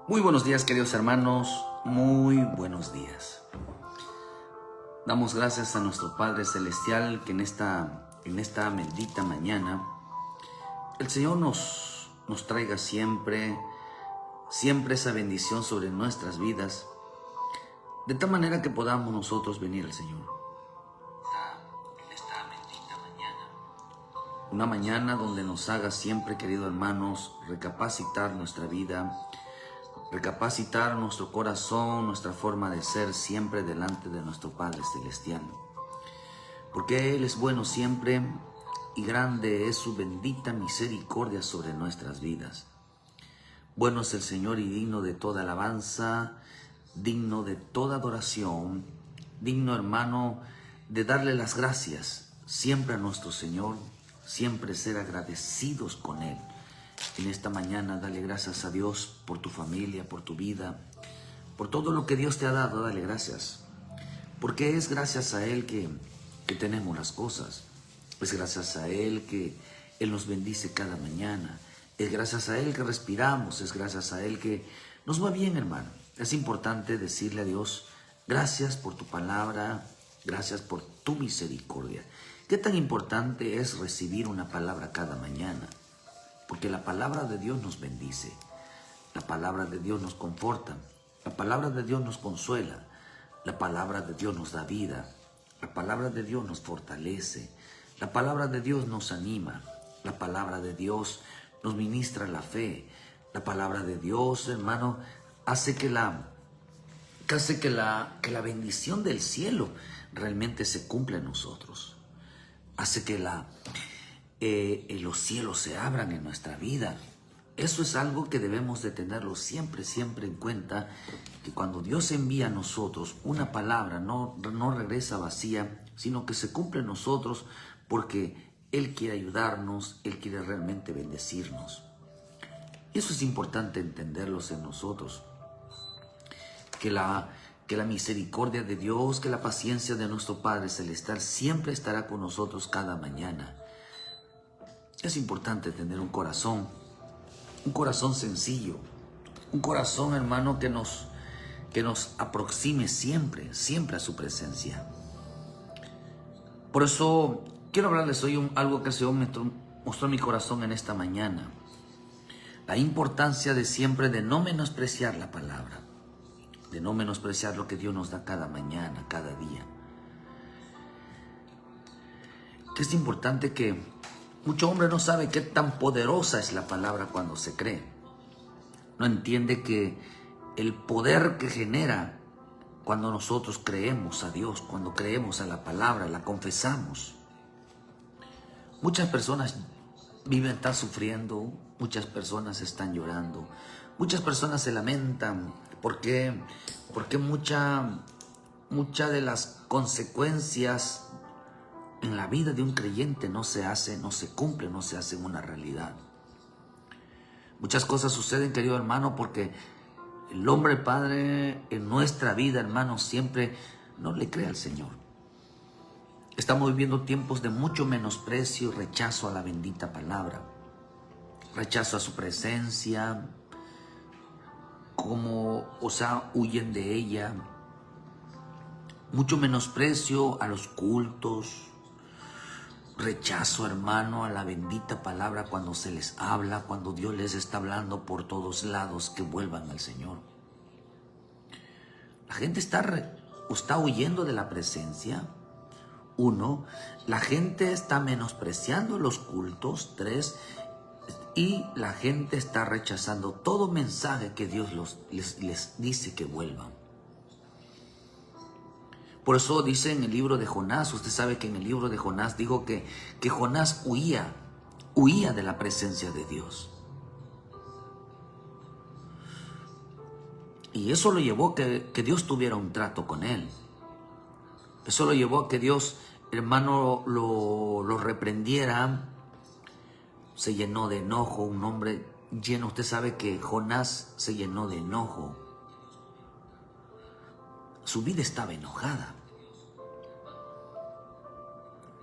Muy buenos días, queridos hermanos, muy buenos días. Damos gracias a nuestro Padre Celestial que en esta bendita mañana el Señor nos traiga siempre esa bendición sobre nuestras vidas, de tal manera que podamos nosotros venir al Señor. En esta bendita mañana. Una mañana donde nos haga siempre, queridos hermanos, recapacitar nuestra vida, recapacitar nuestro corazón, nuestra forma de ser siempre delante de nuestro Padre Celestial. Porque Él es bueno siempre y grande es su bendita misericordia sobre nuestras vidas. Bueno es el Señor y digno de toda alabanza, digno de toda adoración, digno, hermano, de darle las gracias siempre a nuestro Señor, siempre ser agradecidos con Él. En esta mañana dale gracias a Dios por tu familia, por tu vida, por todo lo que Dios te ha dado. Dale gracias, porque es gracias a Él que tenemos las cosas. Es gracias a Él que Él nos bendice cada mañana. Es gracias a Él que respiramos. Es gracias a Él que nos va bien, hermano. Es importante decirle a Dios, gracias por tu palabra, gracias por tu misericordia. ¿Qué tan importante es recibir una palabra cada mañana? Porque la palabra de Dios nos bendice, la palabra de Dios nos conforta, la palabra de Dios nos consuela, la palabra de Dios nos da vida, la palabra de Dios nos fortalece, la palabra de Dios nos anima, la palabra de Dios nos ministra la fe, la palabra de Dios, hermano, hace que la bendición del cielo realmente se cumpla en nosotros, hace que los cielos se abran en nuestra vida. Eso es algo que debemos de tenerlo siempre en cuenta, que cuando Dios envía a nosotros una palabra no regresa vacía, sino que se cumple en nosotros porque Él quiere ayudarnos, Él quiere realmente bendecirnos. Eso es importante entenderlos en nosotros, que la misericordia de Dios, que la paciencia de nuestro Padre Celestial siempre estará con nosotros cada mañana. Es importante tener un corazón sencillo, un corazón, hermano, que nos aproxime siempre a su presencia. Por eso quiero hablarles hoy algo que el Señor mostró en mi corazón en esta mañana. La importancia de siempre de no menospreciar la palabra, de no menospreciar lo que Dios nos da cada mañana, cada día. Que es importante que mucho hombre no sabe qué tan poderosa es la palabra cuando se cree. No entiende que el poder que genera cuando nosotros creemos a Dios, cuando creemos a la palabra, la confesamos. Muchas personas están sufriendo, muchas personas están llorando, muchas personas se lamentan porque mucha de las consecuencias en la vida de un creyente no se cumple, no se hace una realidad. Muchas cosas suceden, querido hermano, porque el hombre padre en nuestra vida, hermano, siempre no le cree al Señor. Estamos viviendo tiempos de mucho menosprecio y rechazo a la bendita palabra, rechazo a su presencia, huyen de ella, mucho menosprecio a los cultos, rechazo, hermano, a la bendita palabra cuando se les habla, cuando Dios les está hablando por todos lados que vuelvan al Señor. La gente está huyendo de la presencia. 1, la gente está menospreciando los cultos. 3, y la gente está rechazando todo mensaje que Dios les dice que vuelvan. Por eso dice en el libro de Jonás, usted sabe que en el libro de Jonás dijo que Jonás huía de la presencia de Dios. Y eso lo llevó que Dios tuviera un trato con él. Eso lo llevó a que Dios, hermano, lo reprendiera. Se llenó de enojo, un hombre lleno. Usted sabe que Jonás se llenó de enojo. Su vida estaba enojada.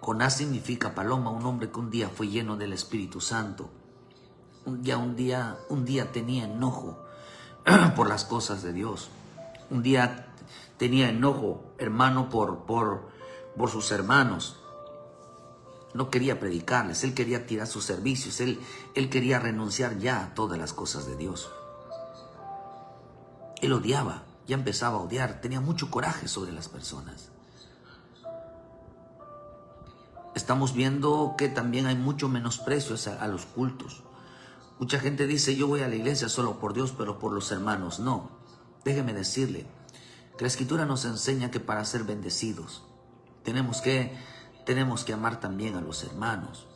Jonás significa paloma, un hombre que un día fue lleno del Espíritu Santo. Un día tenía enojo. por las cosas de Dios. Un día tenía enojo, hermano, por sus hermanos. No quería predicarles, él quería tirar sus servicios, él quería renunciar ya a todas las cosas de Dios. Él odiaba, ya empezaba a odiar, tenía mucho coraje sobre las personas. Estamos viendo que también hay mucho menosprecio a los cultos. Mucha gente dice, yo voy a la iglesia solo por Dios, pero por los hermanos. No, déjeme decirle que la Escritura nos enseña que para ser bendecidos tenemos que amar también a los hermanos.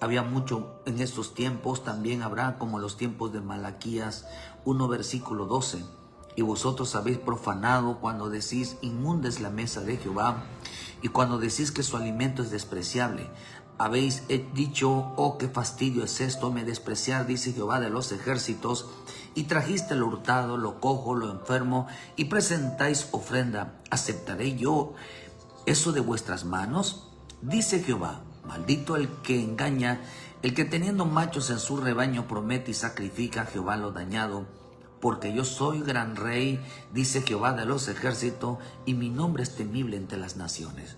Había mucho en estos tiempos, también habrá como los tiempos de Malaquías 1 versículo 12. Y vosotros habéis profanado cuando decís, inmunda es la mesa de Jehová, y cuando decís que su alimento es despreciable. Habéis dicho, oh, qué fastidio es esto, me despreciar, dice Jehová de los ejércitos, y trajiste lo hurtado, lo cojo, lo enfermo, y presentáis ofrenda. ¿Aceptaré yo eso de vuestras manos? Dice Jehová, maldito el que engaña, el que teniendo machos en su rebaño promete y sacrifica a Jehová lo dañado. Porque yo soy gran rey, dice Jehová de los ejércitos, y mi nombre es temible entre las naciones.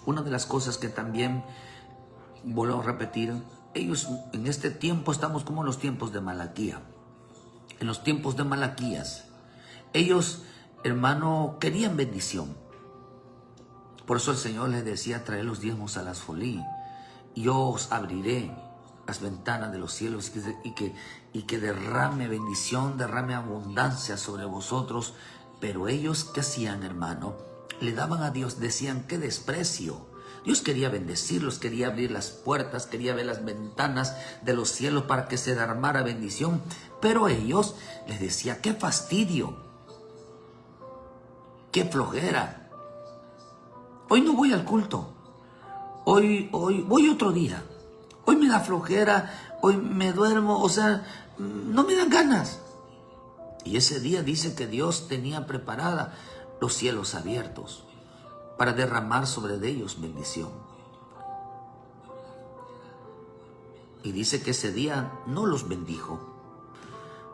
Una de las cosas que también vuelvo a repetir, ellos en este tiempo estamos como en los tiempos de Malaquías. En los tiempos de Malaquías, ellos, hermano, querían bendición. Por eso el Señor les decía, traed los diezmos a las folí, y yo os abriré las ventanas de los cielos y que derrame bendición, derrame abundancia sobre vosotros. Pero ellos, ¿qué hacían, hermano? Le daban a Dios, decían, qué desprecio. Dios quería bendecirlos, quería abrir las puertas, quería ver las ventanas de los cielos para que se derramara bendición. Pero ellos les decía, qué fastidio, qué flojera. Hoy no voy al culto, hoy voy otro día. Hoy me da flojera, hoy me duermo, o sea, no me dan ganas. Y ese día dice que Dios tenía preparada los cielos abiertos para derramar sobre ellos bendición. Y dice que ese día no los bendijo.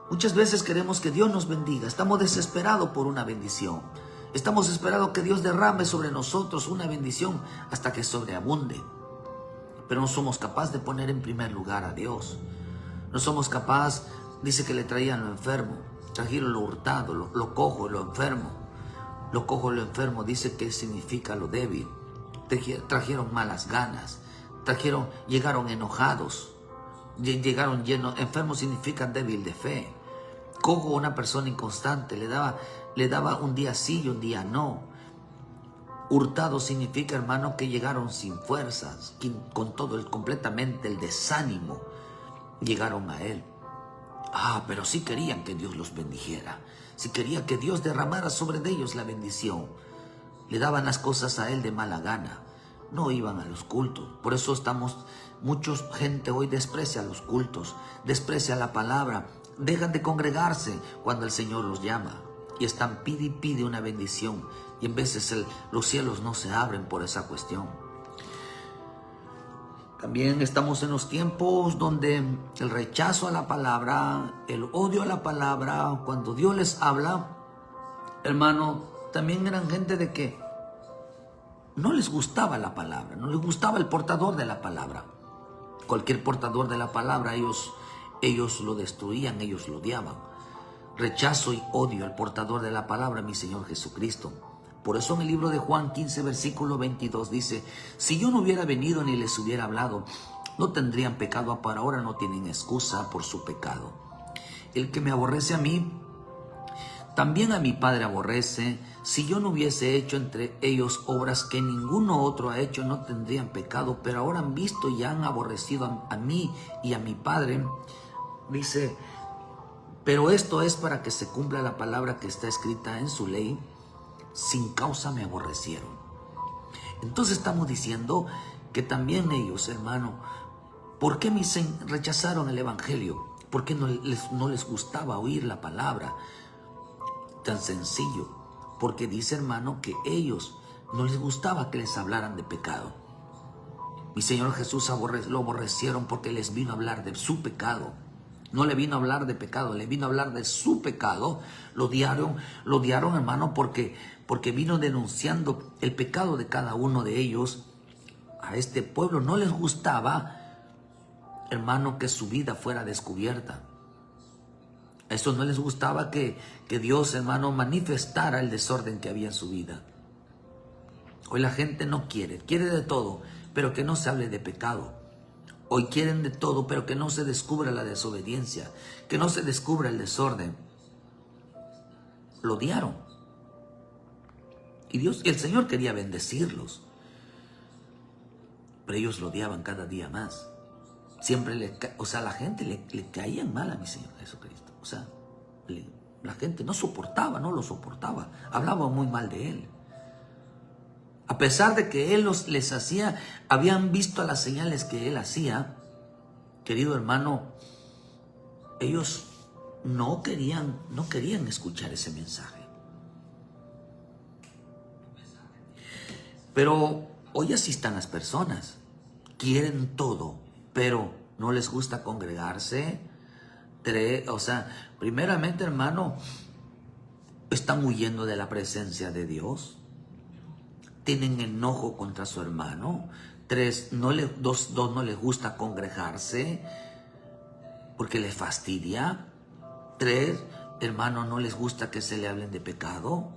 Muchas veces queremos que Dios nos bendiga, estamos desesperados por una bendición. Estamos esperando que Dios derrame sobre nosotros una bendición hasta que sobreabunde. Pero no somos capaces de poner en primer lugar a Dios. No somos capaces, dice que le traían lo enfermo, trajeron lo hurtado, lo cojo, lo enfermo. Lo cojo, lo enfermo, dice que significa lo débil. Trajeron malas ganas, llegaron enojados, llegaron llenos. Enfermo significa débil de fe. Cojo, una persona inconstante, le daba un día sí y un día no. Hurtado significa, hermano, que llegaron sin fuerzas, con completamente el desánimo, llegaron a Él. Pero sí querían que Dios los bendijera, sí querían que Dios derramara sobre ellos la bendición. Le daban las cosas a Él de mala gana, no iban a los cultos. Por eso mucha gente hoy desprecia los cultos, desprecia la palabra, dejan de congregarse cuando el Señor los llama. Y están pide y pide una bendición. Y en veces los cielos no se abren por esa cuestión. También estamos en los tiempos donde el rechazo a la palabra, el odio a la palabra, cuando Dios les habla, hermano, también eran gente de que no les gustaba la palabra, no les gustaba el portador de la palabra. Cualquier portador de la palabra, ellos lo destruían, ellos lo odiaban. Rechazo y odio al portador de la palabra, mi Señor Jesucristo. Por eso en el libro de Juan 15, versículo 22 dice, si yo no hubiera venido ni les hubiera hablado, no tendrían pecado, para ahora no tienen excusa por su pecado. El que me aborrece a mí, también a mi Padre aborrece. Si yo no hubiese hecho entre ellos obras que ninguno otro ha hecho, no tendrían pecado, pero ahora han visto y han aborrecido a mí y a mi Padre. Dice, pero esto es para que se cumpla la palabra que está escrita en su ley, sin causa me aborrecieron. Entonces estamos diciendo que también ellos, hermano, ¿por qué rechazaron el evangelio? ¿Por qué no les gustaba oír la palabra? Tan sencillo, porque dice, hermano, que ellos no les gustaba que les hablaran de pecado. Mi Señor Jesús lo aborrecieron porque les vino a hablar de su pecado. No le vino a hablar de pecado, le vino a hablar de su pecado. Lo odiaron, hermano, porque vino denunciando el pecado de cada uno de ellos. A este pueblo no les gustaba, hermano, que su vida fuera descubierta. A eso no les gustaba que Dios, hermano, manifestara el desorden que había en su vida. Hoy la gente no quiere de todo, pero que no se hable de pecado. Hoy quieren de todo, pero que no se descubra la desobediencia, que no se descubra el desorden. Lo odiaron. Y el Señor quería bendecirlos, pero ellos lo odiaban cada día más. Siempre la gente le caían mal a mi Señor Jesucristo. La gente no lo soportaba. Hablaba muy mal de Él. A pesar de que Él les hacía, habían visto las señales que Él hacía, querido hermano, ellos no querían escuchar ese mensaje. Pero hoy así están las personas. Quieren todo, pero no les gusta congregarse. Primeramente, hermano, están huyendo de la presencia de Dios. Tienen enojo contra su hermano. No les gusta congregarse porque les fastidia. 3, hermano, no les gusta que se le hablen de pecado.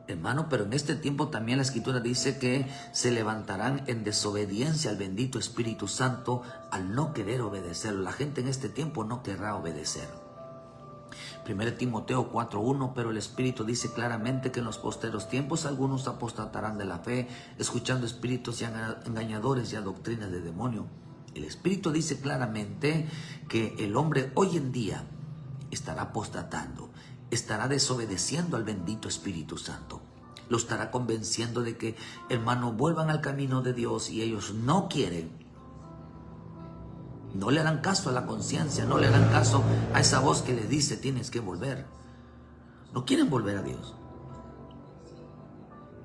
Hermano, pero en este tiempo también la Escritura dice que se levantarán en desobediencia al bendito Espíritu Santo al no querer obedecerlo. La gente en este tiempo no querrá obedecer. 1 Timoteo 4:1, pero el Espíritu dice claramente que en los posteros tiempos algunos apostatarán de la fe, escuchando espíritus y engañadores y a doctrinas de demonio. El Espíritu dice claramente que el hombre hoy en día estará apostatando, estará desobedeciendo al bendito Espíritu Santo. Lo estará convenciendo de que, hermano, vuelvan al camino de Dios y ellos no quieren. No le harán caso a la conciencia, no le harán caso a esa voz que les dice tienes que volver. No quieren volver a Dios.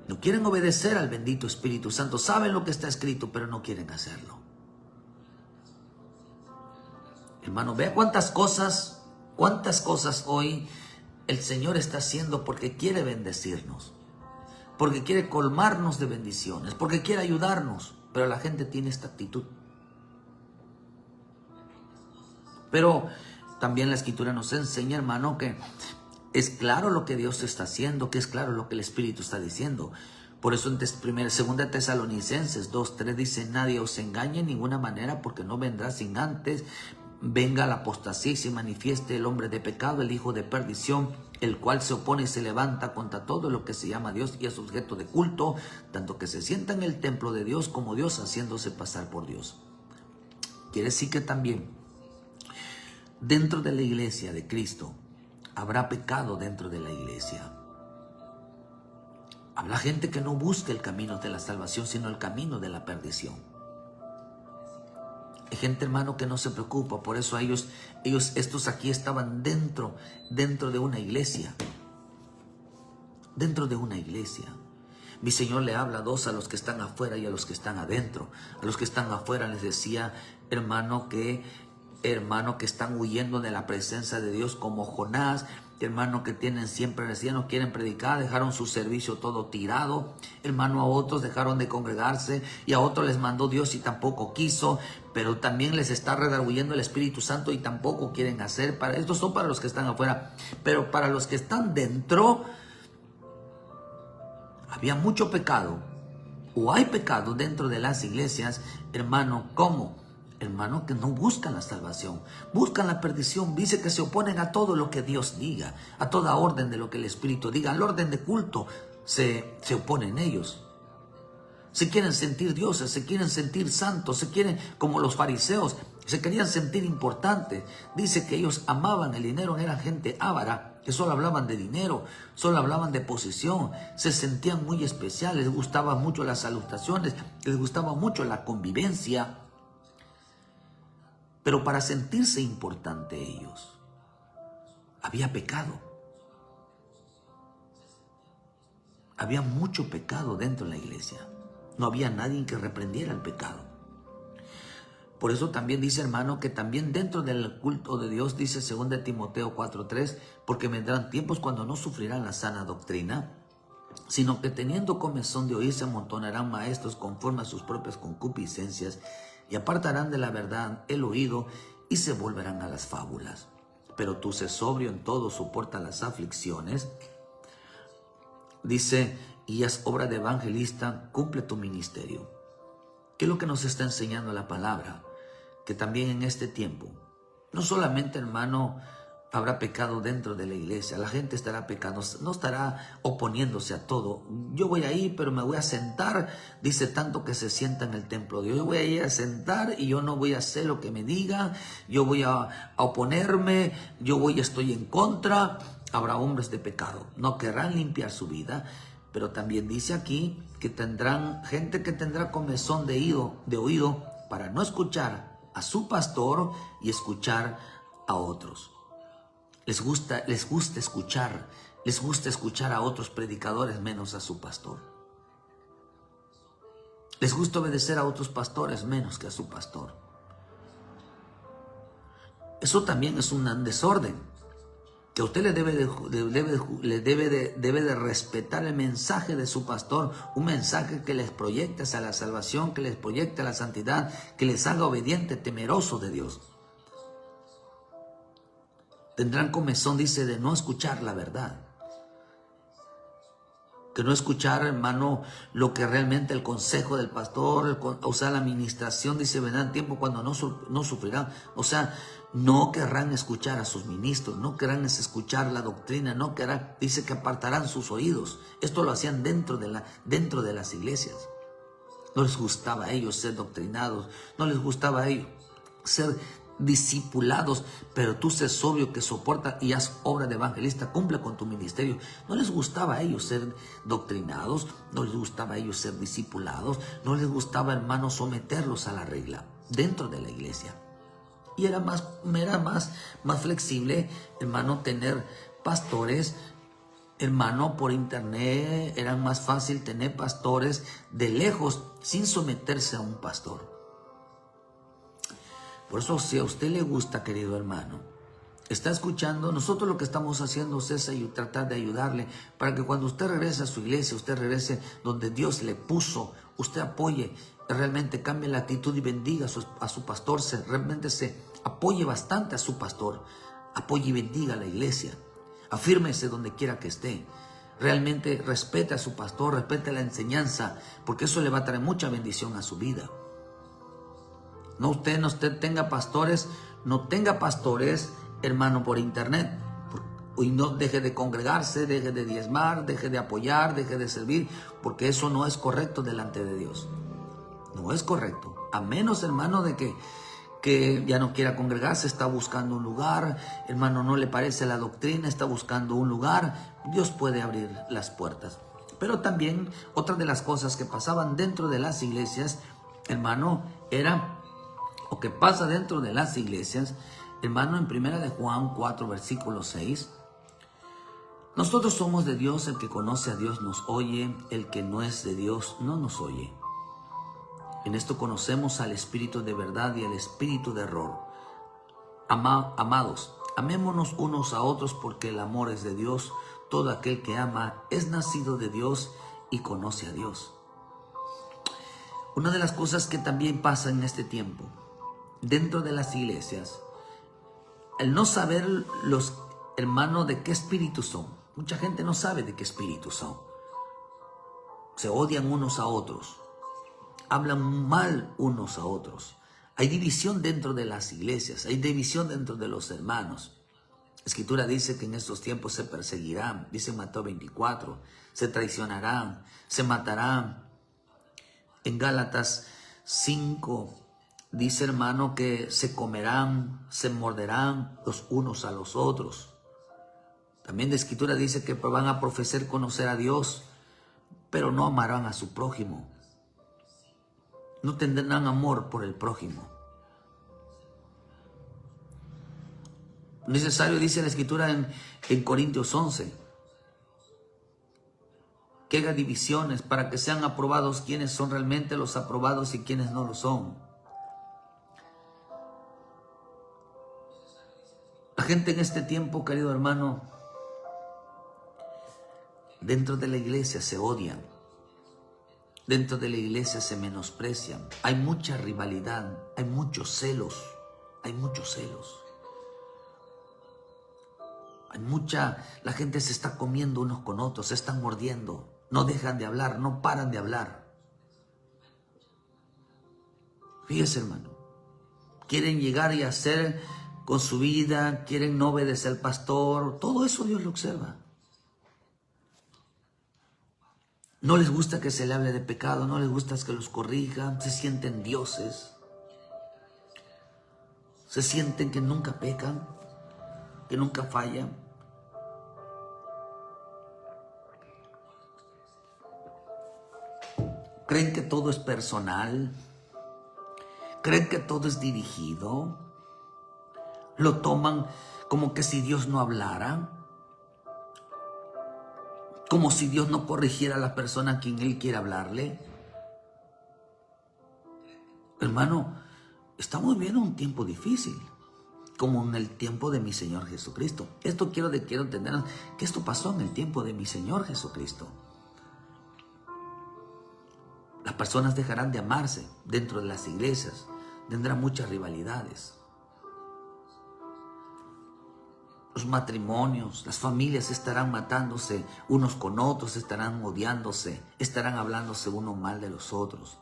No quieren obedecer al bendito Espíritu Santo. Saben lo que está escrito, pero no quieren hacerlo. Hermano, vea cuántas cosas hoy el Señor está haciendo porque quiere bendecirnos, porque quiere colmarnos de bendiciones, porque quiere ayudarnos, pero la gente tiene esta actitud. Pero también la Escritura nos enseña, hermano, que es claro lo que Dios está haciendo, que es claro lo que el Espíritu está diciendo. Por eso en 2 Tesalonicenses 2:3 dice, nadie os engañe en ninguna manera, porque no vendrá sin antes venga la apostasía y se manifieste el hombre de pecado, el hijo de perdición, el cual se opone y se levanta contra todo lo que se llama Dios y es objeto de culto, tanto que se sienta en el templo de Dios como Dios haciéndose pasar por Dios. Quiere decir que también dentro de la iglesia de Cristo habrá pecado dentro de la iglesia. Habrá gente que no busca el camino de la salvación, sino el camino de la perdición. Hay gente, hermano, que no se preocupa. Por eso estos aquí estaban dentro de una iglesia. Dentro de una iglesia. Mi Señor le habla a los que están afuera y a los que están adentro. A los que están afuera les decía, hermano, que están huyendo de la presencia de Dios como Jonás, hermano, que decían, no quieren predicar, dejaron su servicio todo tirado, hermano, a otros dejaron de congregarse y a otros les mandó Dios y tampoco quiso, pero también les está redarguyendo el Espíritu Santo y tampoco quieren hacer. Estos son para los que están afuera, pero para los que están dentro, había mucho pecado, o hay pecado dentro de las iglesias, hermano, ¿cómo? Hermano, que no buscan la salvación, buscan la perdición. Dice que se oponen a todo lo que Dios diga, a toda orden de lo que el Espíritu diga, al orden de culto se oponen ellos. Se quieren sentir dioses, se quieren sentir santos, se quieren, como los fariseos, se querían sentir importantes. Dice que ellos amaban el dinero, eran gente avara, que solo hablaban de dinero, solo hablaban de posición, se sentían muy especiales, les gustaban mucho las salutaciones, les gustaba mucho la convivencia. Pero para sentirse importante ellos, había pecado. Había mucho pecado dentro de la iglesia. No había nadie que reprendiera el pecado. Por eso también dice, hermano, que también dentro del culto de Dios, dice 2 Timoteo 4:3, porque vendrán tiempos cuando no sufrirán la sana doctrina, sino que teniendo comezón de oír se amontonarán maestros conforme a sus propias concupiscencias y apartarán de la verdad el oído y se volverán a las fábulas. Pero tú sé sobrio en todo, soporta las aflicciones. Dice, y haz obra de evangelista, cumple tu ministerio. ¿Qué es lo que nos está enseñando la palabra? Que también en este tiempo, no solamente, hermano, habrá pecado dentro de la iglesia, la gente estará pecando, no estará oponiéndose a todo. Yo voy a ir, pero me voy a sentar, dice tanto que se sienta en el templo de Dios. Yo voy a ir a sentar y yo no voy a hacer lo que me diga, yo voy a oponerme, estoy en contra. Habrá hombres de pecado, no querrán limpiar su vida, pero también dice aquí que tendrán gente que tendrá comezón de oído para no escuchar a su pastor y escuchar a otros. Les gusta escuchar a otros predicadores menos a su pastor. Les gusta obedecer a otros pastores menos que a su pastor. Eso también es un desorden. Que usted debe de respetar el mensaje de su pastor, un mensaje que les proyecte hacia la salvación, que les proyecte a la santidad, que les haga obediente, temeroso de Dios. Tendrán comezón, dice, de no escuchar la verdad. Que no escuchar, hermano, lo que realmente el consejo del pastor, o sea, la administración, dice, vendrán tiempo cuando no sufrirán. O sea, no querrán escuchar a sus ministros, no querrán escuchar la doctrina, no querrán, dice que apartarán sus oídos. Esto lo hacían dentro de las iglesias. No les gustaba a ellos ser doctrinados, no les gustaba a ellos ser discipulados, pero tú sé sobrio, que soporta y haz obra de evangelista, cumple con tu ministerio. No les gustaba a ellos ser doctrinados, no les gustaba a ellos ser discipulados, no les gustaba, hermano, someterlos a la regla dentro de la iglesia. Y era más flexible, hermano, tener pastores, hermano, por internet. Era más fácil tener pastores de lejos sin someterse a un pastor. Por eso, si a usted le gusta, querido hermano, está escuchando, nosotros lo que estamos haciendo es tratar de ayudarle para que cuando usted regrese a su iglesia, usted regrese donde Dios le puso, usted apoye, realmente cambie la actitud y bendiga a su pastor, realmente se apoye bastante a su pastor, apoye y bendiga a la iglesia, afírmese donde quiera que esté. Realmente respete a su pastor, respete la enseñanza, porque eso le va a traer mucha bendición a su vida. No usted tenga pastores, hermano, por internet. Y no deje de congregarse, deje de diezmar, deje de apoyar, deje de servir, porque eso no es correcto delante de Dios. No es correcto. A menos, hermano, de que ya no quiera congregarse, está buscando un lugar, hermano, no le parece la doctrina, está buscando un lugar, Dios puede abrir las puertas. Pero también otra de las cosas que pasaban dentro de las iglesias, hermano, o que pasa dentro de las iglesias, hermano, en 1 Juan 4, versículo 6, nosotros somos de Dios, el que conoce a Dios nos oye, el que no es de Dios no nos oye. En esto conocemos al espíritu de verdad y al espíritu de error. Amados, amémonos unos a otros, porque el amor es de Dios. Todo aquel que ama es nacido de Dios y conoce a Dios. Una de las cosas que también pasa en este tiempo, dentro de las iglesias, el no saber los hermanos de qué espíritu son. Mucha gente no sabe de qué espíritu son. Se odian unos a otros. Hablan mal unos a otros. Hay división dentro de las iglesias, hay división dentro de los hermanos. La Escritura dice que en estos tiempos se perseguirán, dice Mateo 24, se traicionarán, se matarán. En Gálatas 5 dice, hermano, que se comerán, se morderán los unos a los otros. También la Escritura dice que van a profesar conocer a Dios, pero no amarán a su prójimo. No tendrán amor por el prójimo. Necesario, dice la Escritura en Corintios 11, que haga divisiones para que sean aprobados quienes son realmente los aprobados y quienes no lo son. gente en este tiempo, querido hermano, dentro de la iglesia se odian. Dentro de la iglesia se menosprecian. Hay mucha rivalidad, hay muchos celos. Hay muchos celos. La gente se está comiendo unos con otros, se están mordiendo. No dejan de hablar, no paran de hablar. Fíjese, hermano. Quieren llegar y hacer con su vida, quieren no obedecer al pastor. Todo eso Dios lo observa. No les gusta que se le hable de pecado, no les gusta que los corrijan, se sienten dioses. Se sienten que nunca pecan, que nunca fallan. Creen que todo es personal. Creen que todo es dirigido. Lo toman como que si Dios no hablara. Como si Dios no corrigiera a la persona a quien Él quiere hablarle. Hermano, estamos viviendo un tiempo difícil, como en el tiempo de mi Señor Jesucristo. Quiero entender que esto pasó en el tiempo de mi Señor Jesucristo. Las personas dejarán de amarse dentro de las iglesias, tendrán muchas rivalidades. Los matrimonios, las familias estarán matándose unos con otros, estarán odiándose, estarán hablándose uno mal de los otros.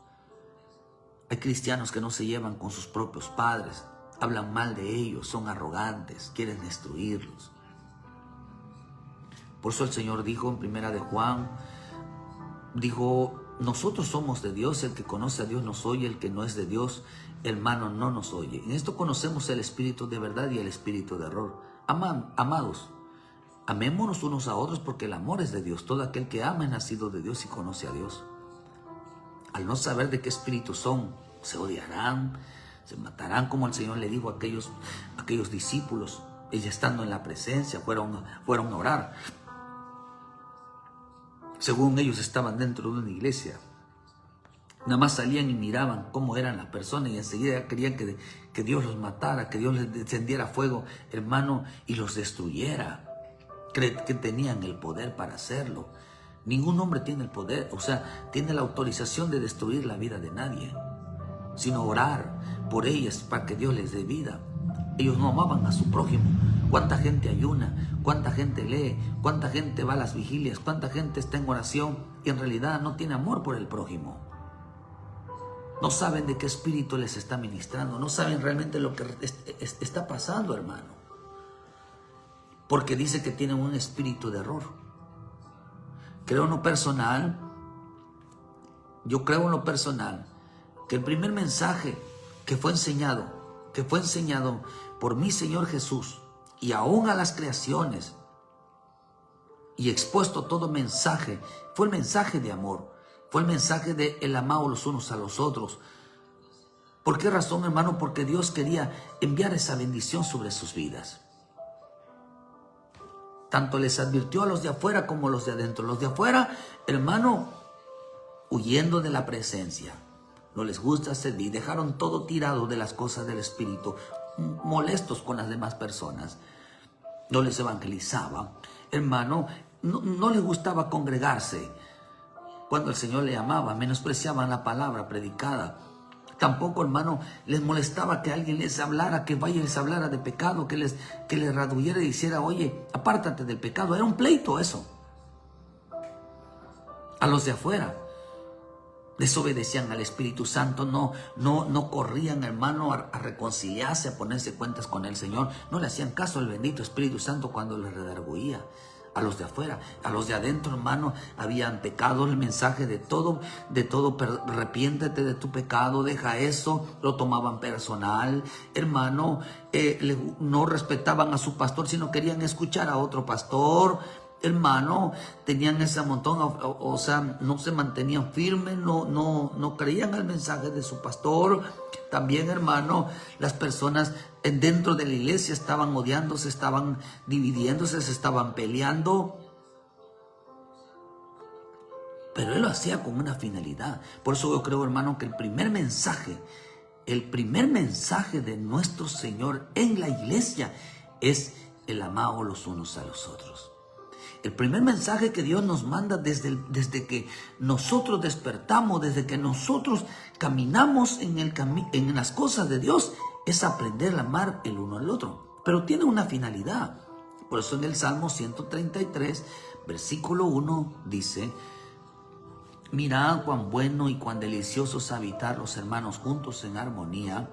Hay cristianos que no se llevan con sus propios padres, hablan mal de ellos, son arrogantes, quieren destruirlos. Por eso el Señor dijo en primera de Juan, dijo, nosotros somos de Dios, el que conoce a Dios nos oye, el que no es de Dios, hermano, no nos oye. En esto conocemos el espíritu de verdad y el espíritu de error. Amados, amémonos unos a otros porque el amor es de Dios. Todo aquel que ama es nacido de Dios y conoce a Dios. Al no saber de qué espíritu son, se odiarán, se matarán, como el Señor le dijo a aquellos discípulos. Ellos estando en la presencia fueron a orar. Según ellos estaban dentro de una iglesia. Nada más salían y miraban cómo eran las personas y enseguida querían que Dios los matara, que Dios les descendiera fuego, hermano, y los destruyera. Creen que tenían el poder para hacerlo. Ningún hombre tiene el poder, tiene la autorización de destruir la vida de nadie, sino orar por ellas para que Dios les dé vida. Ellos no amaban a su prójimo. ¿Cuánta gente ayuna? ¿Cuánta gente lee? ¿Cuánta gente va a las vigilias? ¿Cuánta gente está en oración y en realidad no tiene amor por el prójimo? No saben de qué espíritu les está ministrando. No saben realmente lo que está pasando, hermano. Porque dice que tienen un espíritu de error. Yo creo en lo personal, que el primer mensaje que fue enseñado por mi Señor Jesús y aún a las creaciones y expuesto todo mensaje, fue el mensaje de amor. Fue el mensaje de el amado los unos a los otros. ¿Por qué razón, hermano? Porque Dios quería enviar esa bendición sobre sus vidas. Tanto les advirtió a los de afuera como a los de adentro. Los de afuera, hermano, huyendo de la presencia. No les gusta servir. Dejaron todo tirado de las cosas del Espíritu. Molestos con las demás personas. No les evangelizaba. Hermano, no les gustaba congregarse. Cuando el Señor le llamaba, menospreciaban la palabra predicada. Tampoco, hermano, les molestaba que alguien les hablara, que vaya y les hablara de pecado, que les raduyera y dijera, oye, apártate del pecado. Era un pleito eso. A los de afuera desobedecían al Espíritu Santo, no corrían, hermano, a reconciliarse, a ponerse cuentas con el Señor. No le hacían caso al bendito Espíritu Santo cuando les redarguía. A los de afuera, a los de adentro, hermano, habían pecado el mensaje de todo, arrepiéntete de tu pecado, deja eso, lo tomaban personal, hermano, no respetaban a su pastor, sino querían escuchar a otro pastor, hermano, tenían ese montón, no se mantenían firmes, no creían al mensaje de su pastor. También, hermano, las personas dentro de la iglesia estaban odiándose, estaban dividiéndose, se estaban peleando. Pero Él lo hacía con una finalidad. Por eso yo creo, hermano, que el primer mensaje de nuestro Señor en la iglesia es el amaos los unos a los otros. El primer mensaje que Dios nos manda desde que nosotros despertamos, desde que nosotros caminamos en las cosas de Dios, es aprender a amar el uno al otro. Pero tiene una finalidad. Por eso en el Salmo 133, versículo 1 dice: mirad cuán bueno y cuán delicioso es habitar los hermanos juntos en armonía.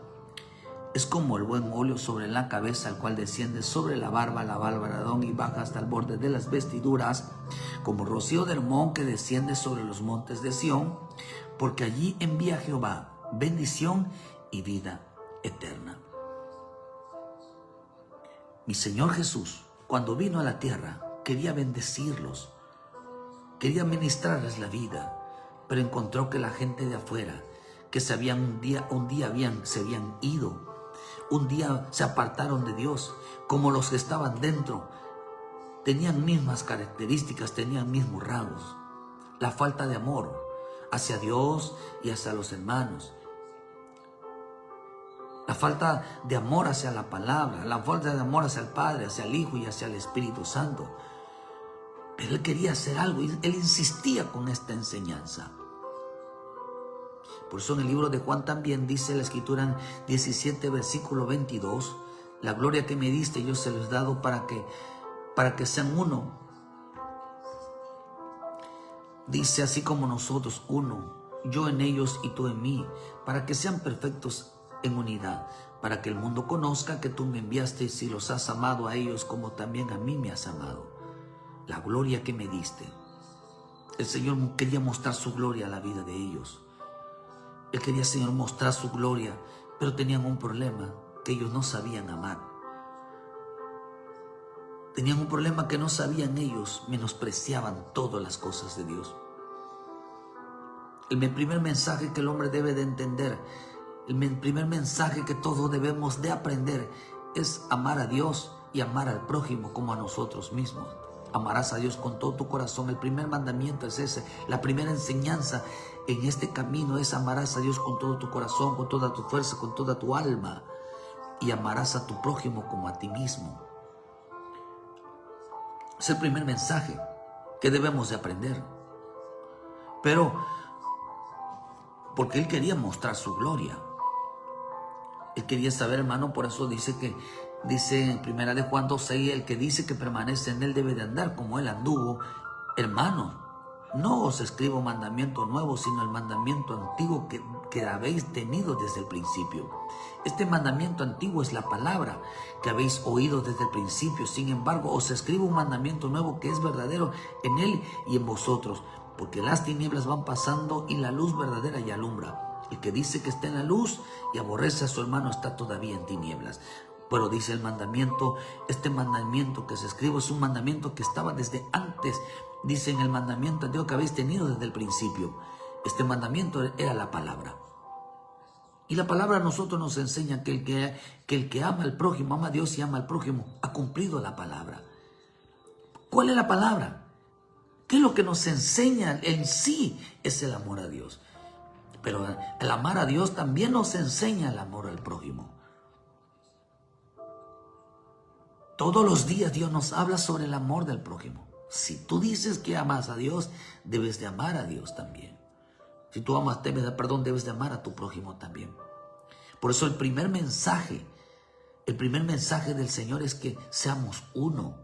Es como el buen óleo sobre la cabeza, el cual desciende sobre la barba del y baja hasta el borde de las vestiduras, como rocío de Hermón que desciende sobre los montes de Sión, porque allí envía Jehová bendición y vida eterna. Mi Señor Jesús, cuando vino a la tierra, quería bendecirlos, quería ministrarles la vida, pero encontró que la gente de afuera, que se habían ido, un día se apartaron de Dios, como los que estaban dentro, tenían mismas características, tenían mismos rasgos. La falta de amor hacia Dios y hacia los hermanos. La falta de amor hacia la palabra, la falta de amor hacia el Padre, hacia el Hijo y hacia el Espíritu Santo. Pero él quería hacer algo y él insistía con esta enseñanza. Por eso en el libro de Juan también dice la Escritura en 17, versículo 22, la gloria que me diste yo se los he dado para que sean uno. Dice: así como nosotros uno, yo en ellos y tú en mí, para que sean perfectos en unidad, para que el mundo conozca que tú me enviaste y los has amado a ellos como también a mí me has amado. La gloria que me diste. El Señor quería mostrar su gloria a la vida de ellos. Él quería, Señor, mostrar su gloria, pero tenían un problema, que ellos no sabían amar. Tenían un problema que no sabían ellos, menospreciaban todas las cosas de Dios. El primer mensaje que el hombre debe de entender, el primer mensaje que todos debemos de aprender es amar a Dios y amar al prójimo como a nosotros mismos. Amarás a Dios con todo tu corazón. El primer mandamiento es ese. La primera enseñanza en este camino es: amarás a Dios con todo tu corazón, con toda tu fuerza, con toda tu alma. Y amarás a tu prójimo como a ti mismo. Es el primer mensaje que debemos de aprender. Pero porque Él quería mostrar su gloria. Él quería saber, hermano, por eso dice en 1 de Juan 2:6, el que dice que permanece en Él debe de andar como Él anduvo. Hermano, no os escribo mandamiento nuevo, sino el mandamiento antiguo que habéis tenido desde el principio. Este mandamiento antiguo es la palabra que habéis oído desde el principio. Sin embargo, os escribo un mandamiento nuevo que es verdadero en Él y en vosotros, porque las tinieblas van pasando y la luz verdadera ya alumbra. El que dice que está en la luz y aborrece a su hermano está todavía en tinieblas. Pero dice el mandamiento, este mandamiento que se escribe es un mandamiento que estaba desde antes. Dice en el mandamiento antiguo que habéis tenido desde el principio. Este mandamiento era la palabra. Y la palabra a nosotros nos enseña que el que ama al prójimo, ama a Dios y ama al prójimo, ha cumplido la palabra. ¿Cuál es la palabra? ¿Qué es lo que nos enseña en sí? Es el amor a Dios. Pero el amar a Dios también nos enseña el amor al prójimo. Todos los días Dios nos habla sobre el amor del prójimo. Si tú dices que amas a Dios, debes de amar a Dios también. Si tú amas, debes de amar a tu prójimo también. Por eso el primer mensaje del Señor es que seamos uno,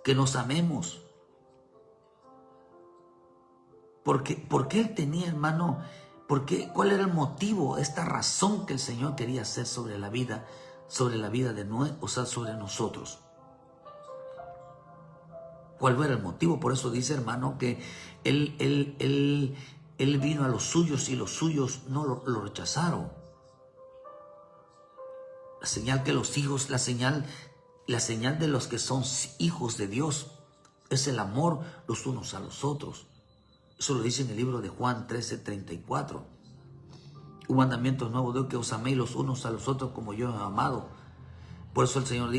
que nos amemos. Porque Él tenía, hermano, ¿cuál era el motivo, esta razón que el Señor quería hacer sobre la vida de Noé, o sea, sobre nosotros? ¿Cuál era el motivo? Por eso dice, hermano, que Él vino a los suyos y los suyos no lo rechazaron. La señal que los hijos, la señal de los que son hijos de Dios es el amor los unos a los otros. Eso lo dice en el libro de Juan 13:34. Un mandamiento nuevo de que os améis los unos a los otros como yo he amado. Por eso el Señor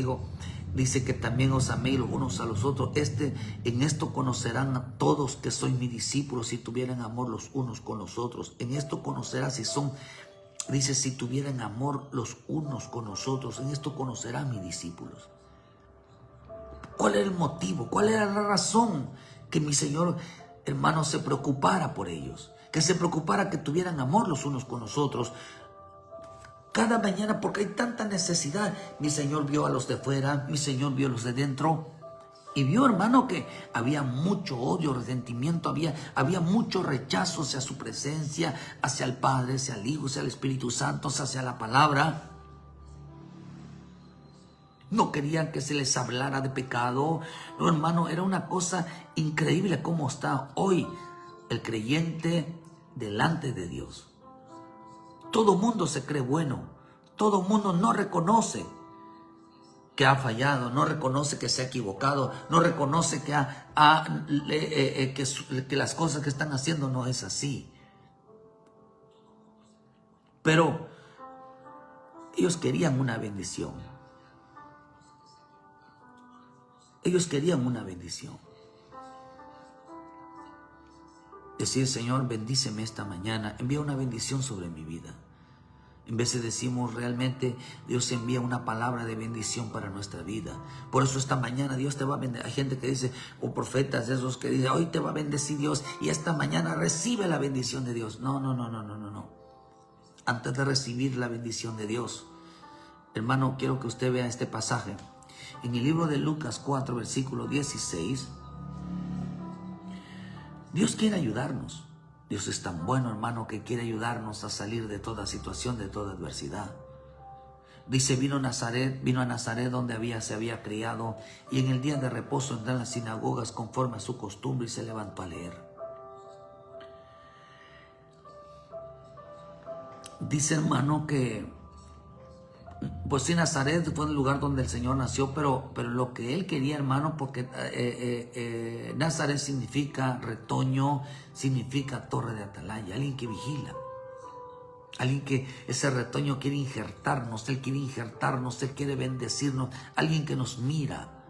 dice que también os améis los unos a los otros. En esto conocerán a todos que sois mis discípulos, si tuvieran amor los unos con los otros. En esto conocerán si tuvieran amor los unos con los otros. En esto conocerán mis discípulos. ¿Cuál era el motivo? ¿Cuál era la razón que mi Señor, hermano, se preocupara por ellos? Que se preocupara que tuvieran amor los unos con los otros. Cada mañana, porque hay tanta necesidad. Mi Señor vio a los de fuera, mi Señor vio a los de dentro. Y vio, hermano, que había mucho odio, resentimiento, había mucho rechazo hacia su presencia, hacia el Padre, hacia el Hijo, hacia el Espíritu Santo, hacia la palabra. No querían que se les hablara de pecado. No, hermano, era una cosa increíble cómo está hoy el creyente delante de Dios. Todo mundo se cree bueno. Todo mundo no reconoce que ha fallado, no reconoce que se ha equivocado, no reconoce que las cosas que están haciendo no es así. Pero ellos querían una bendición. Ellos querían una bendición. Decir, Señor, bendíceme esta mañana, envía una bendición sobre mi vida. En vez de decimos realmente, Dios envía una palabra de bendición para nuestra vida. Por eso esta mañana Dios te va a bendecir. Hay gente que dice, o profetas esos que dicen, hoy te va a bendecir Dios y esta mañana recibe la bendición de Dios. No. Antes de recibir la bendición de Dios, hermano, quiero que usted vea este pasaje. En el libro de Lucas 4, versículo 16, Dios quiere ayudarnos. Dios es tan bueno, hermano, que quiere ayudarnos a salir de toda situación, de toda adversidad. Dice, vino a Nazaret donde se había criado, y en el día de reposo entró en las sinagogas conforme a su costumbre y se levantó a leer. Dice, hermano, que pues sí, Nazaret fue el lugar donde el Señor nació, pero lo que él quería, hermano, porque Nazaret significa retoño, significa torre de atalaya, alguien que vigila, alguien que ese retoño quiere injertarnos, él quiere bendecirnos, alguien que nos mira.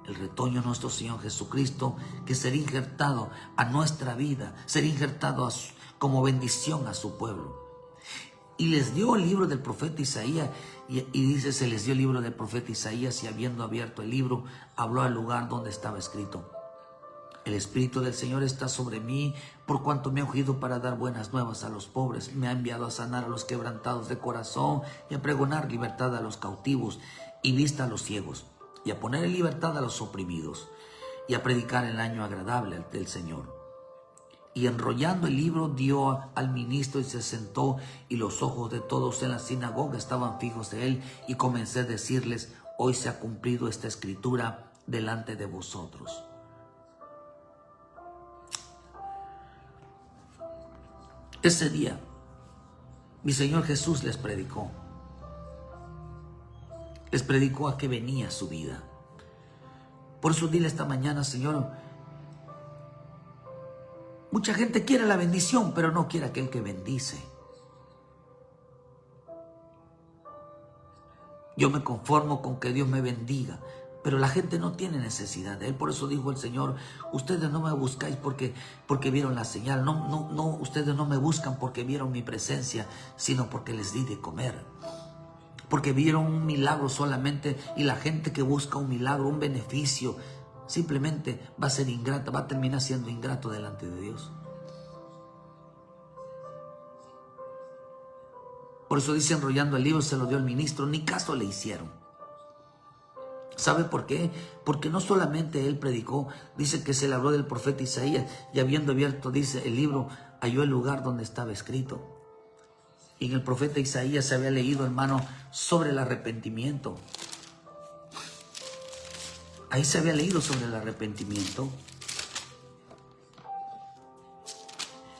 El retoño nuestro Señor Jesucristo, que será injertado a nuestra vida, será injertado como bendición a su pueblo. Y les dio el libro del profeta Isaías, y dice, se les dio el libro del profeta Isaías, y habiendo abierto el libro, habló al lugar donde estaba escrito: el Espíritu del Señor está sobre mí, por cuanto me ha ungido para dar buenas nuevas a los pobres. Me ha enviado a sanar a los quebrantados de corazón, y a pregonar libertad a los cautivos, y vista a los ciegos, y a poner en libertad a los oprimidos, y a predicar el año agradable del Señor. Y enrollando el libro dio al ministro y se sentó, y los ojos de todos en la sinagoga estaban fijos en él, y comencé a decirles: hoy se ha cumplido esta escritura delante de vosotros. Ese día mi Señor Jesús les predicó a que venía su vida. Por eso dile esta mañana: Señor, mucha gente quiere la bendición, pero no quiere aquel que bendice. Yo me conformo con que Dios me bendiga, pero la gente no tiene necesidad de Él. Por eso dijo el Señor: ustedes no me buscáis porque vieron la señal. No, ustedes no me buscan porque vieron mi presencia, sino porque les di de comer. Porque vieron un milagro solamente, y la gente que busca un milagro, un beneficio, simplemente va a ser ingrata, va a terminar siendo ingrato delante de Dios. Por eso dice, enrollando el libro, se lo dio al ministro, ni caso le hicieron. ¿Sabe por qué? Porque no solamente él predicó, dice que se le habló del profeta Isaías, y habiendo abierto, dice, el libro, halló el lugar donde estaba escrito. Y en el profeta Isaías se había leído, hermano, sobre el arrepentimiento. Ahí se había leído sobre el arrepentimiento.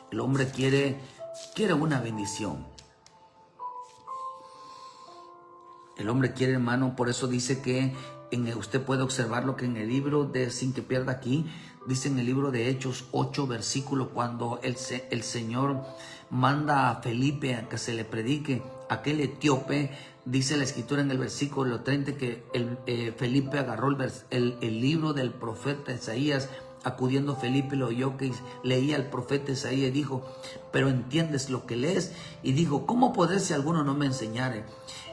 El hombre quiere una bendición. El hombre quiere, hermano, por eso dice que usted puede observar lo que en el libro sin que pierda aquí, dice en el libro de Hechos 8, versículo, cuando el Señor manda a Felipe a que se le predique a aquel etíope. Dice la escritura en el versículo 30 que Felipe agarró el libro del profeta Isaías. Acudiendo Felipe lo oyó que leía el profeta Isaías y dijo: ¿pero entiendes lo que lees? Y dijo: ¿cómo poder si alguno no me enseñare?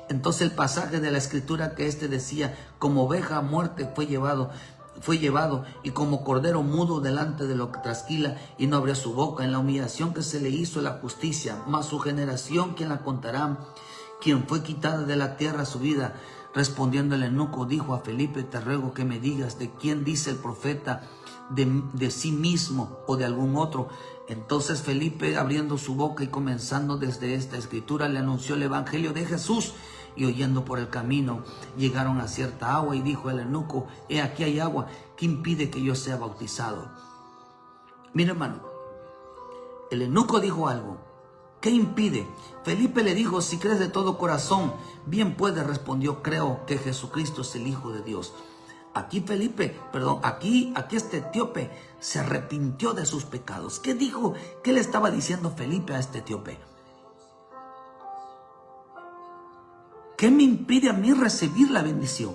Entonces el pasaje de la escritura que decía, como oveja a muerte fue llevado, y como cordero mudo delante de lo que trasquila, y no abrió su boca. En la humillación que se le hizo la justicia, mas su generación, ¿quién la contará? Quien fue quitada de la tierra su vida. Respondiendo el eunuco, dijo a Felipe, te ruego que me digas de quién dice el profeta, de sí mismo o de algún otro. Entonces Felipe, abriendo su boca y comenzando desde esta escritura, le anunció el evangelio de Jesús. Y oyendo por el camino, llegaron a cierta agua, y dijo el eunuco, he aquí hay agua, ¿qué impide que yo sea bautizado? Mira, hermano, el eunuco dijo algo. ¿Qué impide? Felipe le dijo, si crees de todo corazón, bien puedes, respondió, creo que Jesucristo es el Hijo de Dios. Aquí este etíope se arrepintió de sus pecados. ¿Qué dijo? ¿Qué le estaba diciendo Felipe a este etíope? ¿Qué me impide a mí recibir la bendición?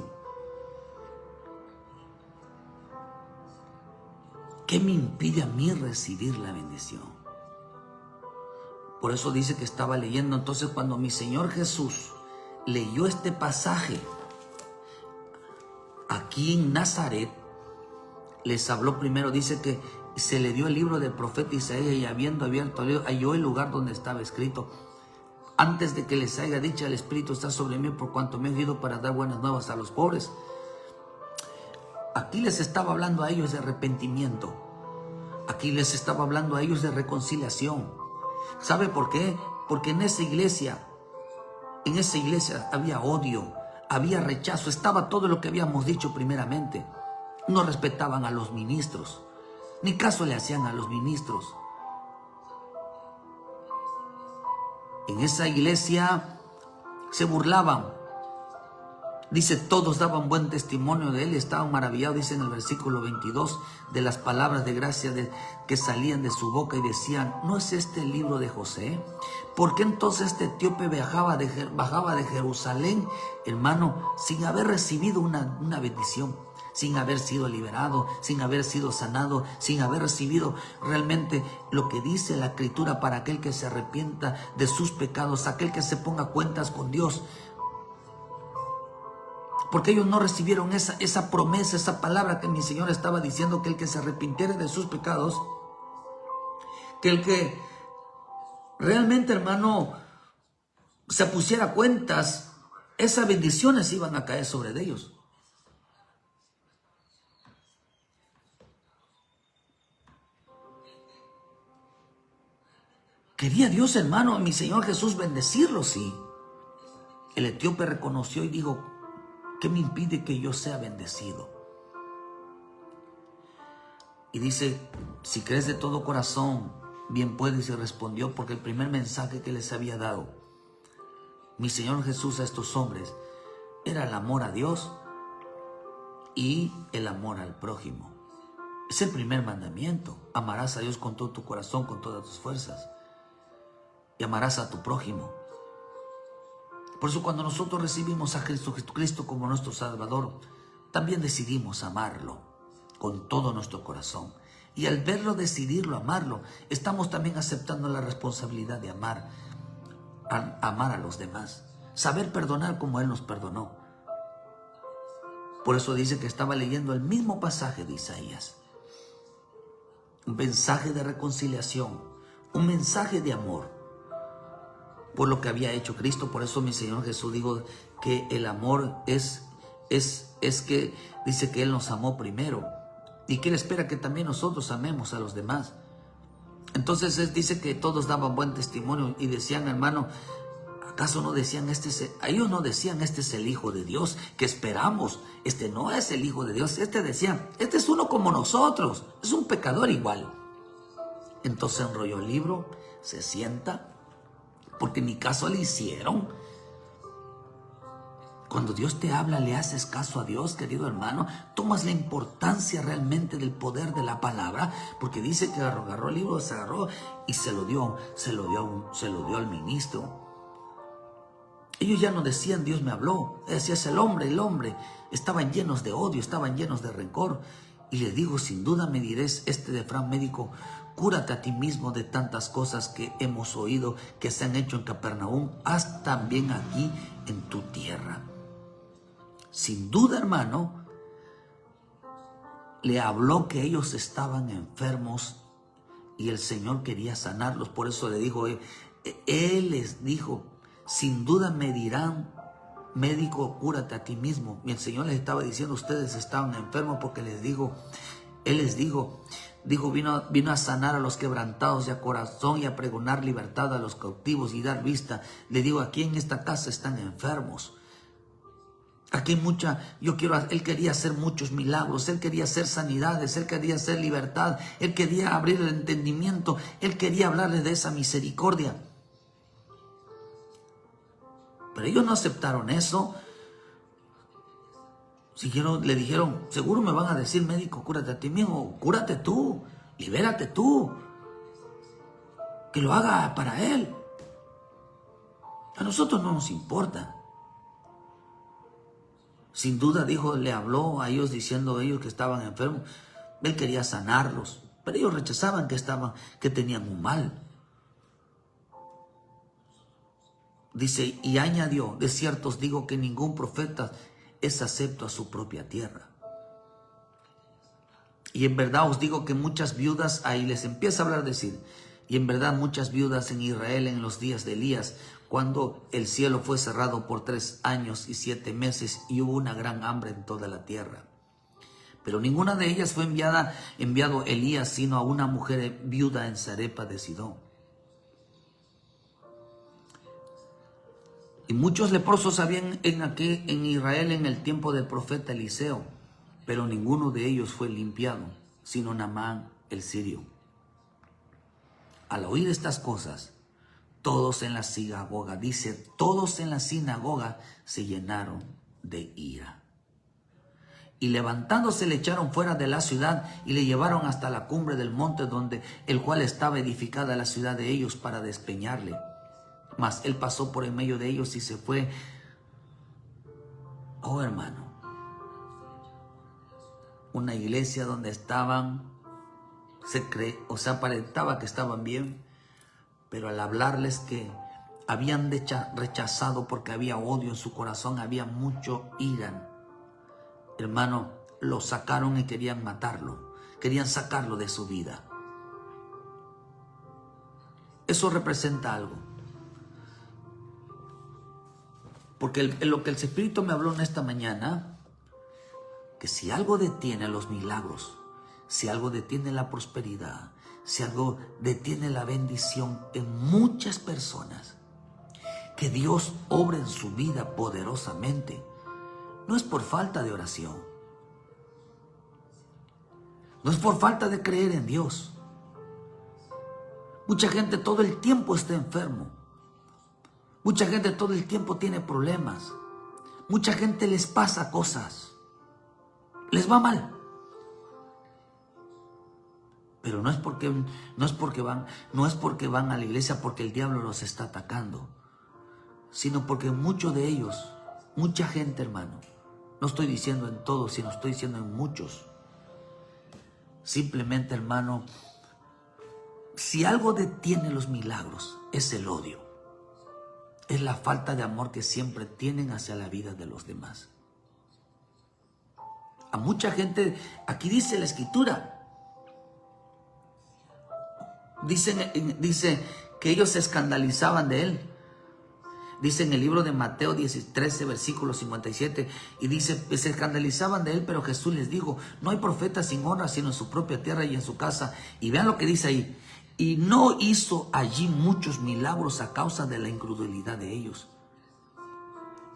¿Qué me impide a mí recibir la bendición? Por eso dice que estaba leyendo. Entonces, cuando mi Señor Jesús leyó este pasaje aquí en Nazaret, les habló primero. Dice que se le dio el libro del profeta Isaías, y habiendo abierto el libro, halló el lugar donde estaba escrito, antes de que les haya dicho, el Espíritu está sobre mí, por cuanto me he ido para dar buenas nuevas a los pobres. Aquí les estaba hablando a ellos de arrepentimiento. Aquí les estaba hablando a ellos de reconciliación. ¿Sabe por qué? Porque en esa iglesia había odio, había rechazo, estaba todo lo que habíamos dicho primeramente. No respetaban a los ministros, ni caso le hacían a los ministros. En esa iglesia se burlaban. Dice, todos daban buen testimonio de él, estaban maravillados, dice en el versículo 22, de las palabras de gracia que salían de su boca, y decían, ¿no es este el libro de José? ¿Por qué entonces este etíope bajaba de Jerusalén, hermano, sin haber recibido una bendición? Sin haber sido liberado, sin haber sido sanado, sin haber recibido realmente lo que dice la Escritura para aquel que se arrepienta de sus pecados, aquel que se ponga cuentas con Dios. Porque ellos no recibieron esa promesa, esa palabra que mi Señor estaba diciendo, que el que se arrepintiera de sus pecados, que el que realmente, hermano, se pusiera cuentas, esas bendiciones iban a caer sobre ellos. Quería Dios, hermano, a mi Señor Jesús bendecirlo, sí. El etíope reconoció y dijo, ¿qué me impide que yo sea bendecido? Y dice, si crees de todo corazón, bien puedes, y respondió, porque el primer mensaje que les había dado mi Señor Jesús a estos hombres era el amor a Dios y el amor al prójimo. Es el primer mandamiento. Amarás a Dios con todo tu corazón, con todas tus fuerzas, y amarás a tu prójimo. Por eso cuando nosotros recibimos a Jesucristo como nuestro Salvador, también decidimos amarlo con todo nuestro corazón. Y al verlo, decidirlo, amarlo, estamos también aceptando la responsabilidad de amar a los demás. Saber perdonar como Él nos perdonó. Por eso dice que estaba leyendo el mismo pasaje de Isaías. Un mensaje de reconciliación, un mensaje de amor por lo que había hecho Cristo. Por eso mi Señor Jesús dijo que el amor es que dice que Él nos amó primero y que Él espera que también nosotros amemos a los demás. Entonces Él dice que todos daban buen testimonio y decían, hermano, ¿acaso no decían ellos no decían, este es el Hijo de Dios que esperamos? Este no es el Hijo de Dios. Decían, este es uno como nosotros, es un pecador igual. Entonces enrolló el libro, se sienta, porque ni caso le hicieron. Cuando Dios te habla, le haces caso a Dios, querido hermano. Tomas la importancia realmente del poder de la palabra, porque dice que agarró el libro, se agarró y se lo dio al ministro. Ellos ya no decían, Dios me habló. Decías el hombre. Estaban llenos de odio, estaban llenos de rencor. Y le dijo, sin duda me diréis este refrán médico, cúrate a ti mismo de tantas cosas que hemos oído que se han hecho en Capernaum, haz también aquí en tu tierra. Sin duda, hermano, le habló que ellos estaban enfermos y el Señor quería sanarlos. Por eso le dijo, Él les dijo, sin duda me dirán, médico, cúrate a ti mismo. Y el Señor les estaba diciendo, ustedes estaban enfermos porque Él les dijo, vino a sanar a los quebrantados de corazón y a pregonar libertad a los cautivos y dar vista. Le digo, aquí en esta casa están enfermos. Aquí Él quería hacer muchos milagros, Él quería hacer sanidades, Él quería hacer libertad, Él quería abrir el entendimiento, Él quería hablarles de esa misericordia. Pero ellos no aceptaron eso. Le dijeron, seguro me van a decir, médico, cúrate a ti mismo, cúrate tú, libérate tú, que lo haga para Él. A nosotros no nos importa. Sin duda, le habló a ellos diciendo ellos que estaban enfermos. Él quería sanarlos, pero ellos rechazaban que tenían un mal. Dice, y añadió, de cierto os digo que ningún profeta es acepto a su propia tierra. Y en verdad os digo que muchas viudas, ahí les empieza a hablar, decir, y en verdad muchas viudas en Israel en los días de Elías, cuando el cielo fue cerrado por 3 años y 7 meses y hubo una gran hambre en toda la tierra. Pero ninguna de ellas fue enviado Elías, sino a una mujer viuda en Sarepa de Sidón. Y muchos leprosos habían en Israel en el tiempo del profeta Eliseo, pero ninguno de ellos fue limpiado, sino Naamán el sirio. Al oír estas cosas, todos en la sinagoga, dice, todos en la sinagoga se llenaron de ira. Y levantándose le echaron fuera de la ciudad y le llevaron hasta la cumbre del monte el cual estaba edificada la ciudad de ellos para despeñarle. Mas él pasó por en medio de ellos y se fue. Oh, hermano, una iglesia donde estaban, aparentaba que estaban bien, pero al hablarles que habían rechazado porque había odio en su corazón, había mucho ira, hermano, lo sacaron y querían matarlo, querían sacarlo de su vida. Eso representa algo. Porque lo que el Espíritu me habló en esta mañana, que si algo detiene los milagros, si algo detiene la prosperidad, si algo detiene la bendición en muchas personas, que Dios obra en su vida poderosamente, no es por falta de oración, no es por falta de creer en Dios. Mucha gente todo el tiempo está enfermo. Mucha gente todo el tiempo tiene problemas. Mucha gente les pasa cosas. Les va mal. Pero no es porque van a la iglesia porque el diablo los está atacando, sino porque muchos de ellos, mucha gente, hermano, no estoy diciendo en todos, sino estoy diciendo en muchos. Simplemente, hermano, si algo detiene los milagros, es el odio. Es la falta de amor que siempre tienen hacia la vida de los demás. A mucha gente, aquí dice la Escritura, dice que ellos se escandalizaban de él. Dice en el libro de Mateo 13, versículo 57, y dice, se escandalizaban de él, pero Jesús les dijo, no hay profeta sin honra, sino en su propia tierra y en su casa. Y vean lo que dice ahí. Y no hizo allí muchos milagros a causa de la incredulidad de ellos.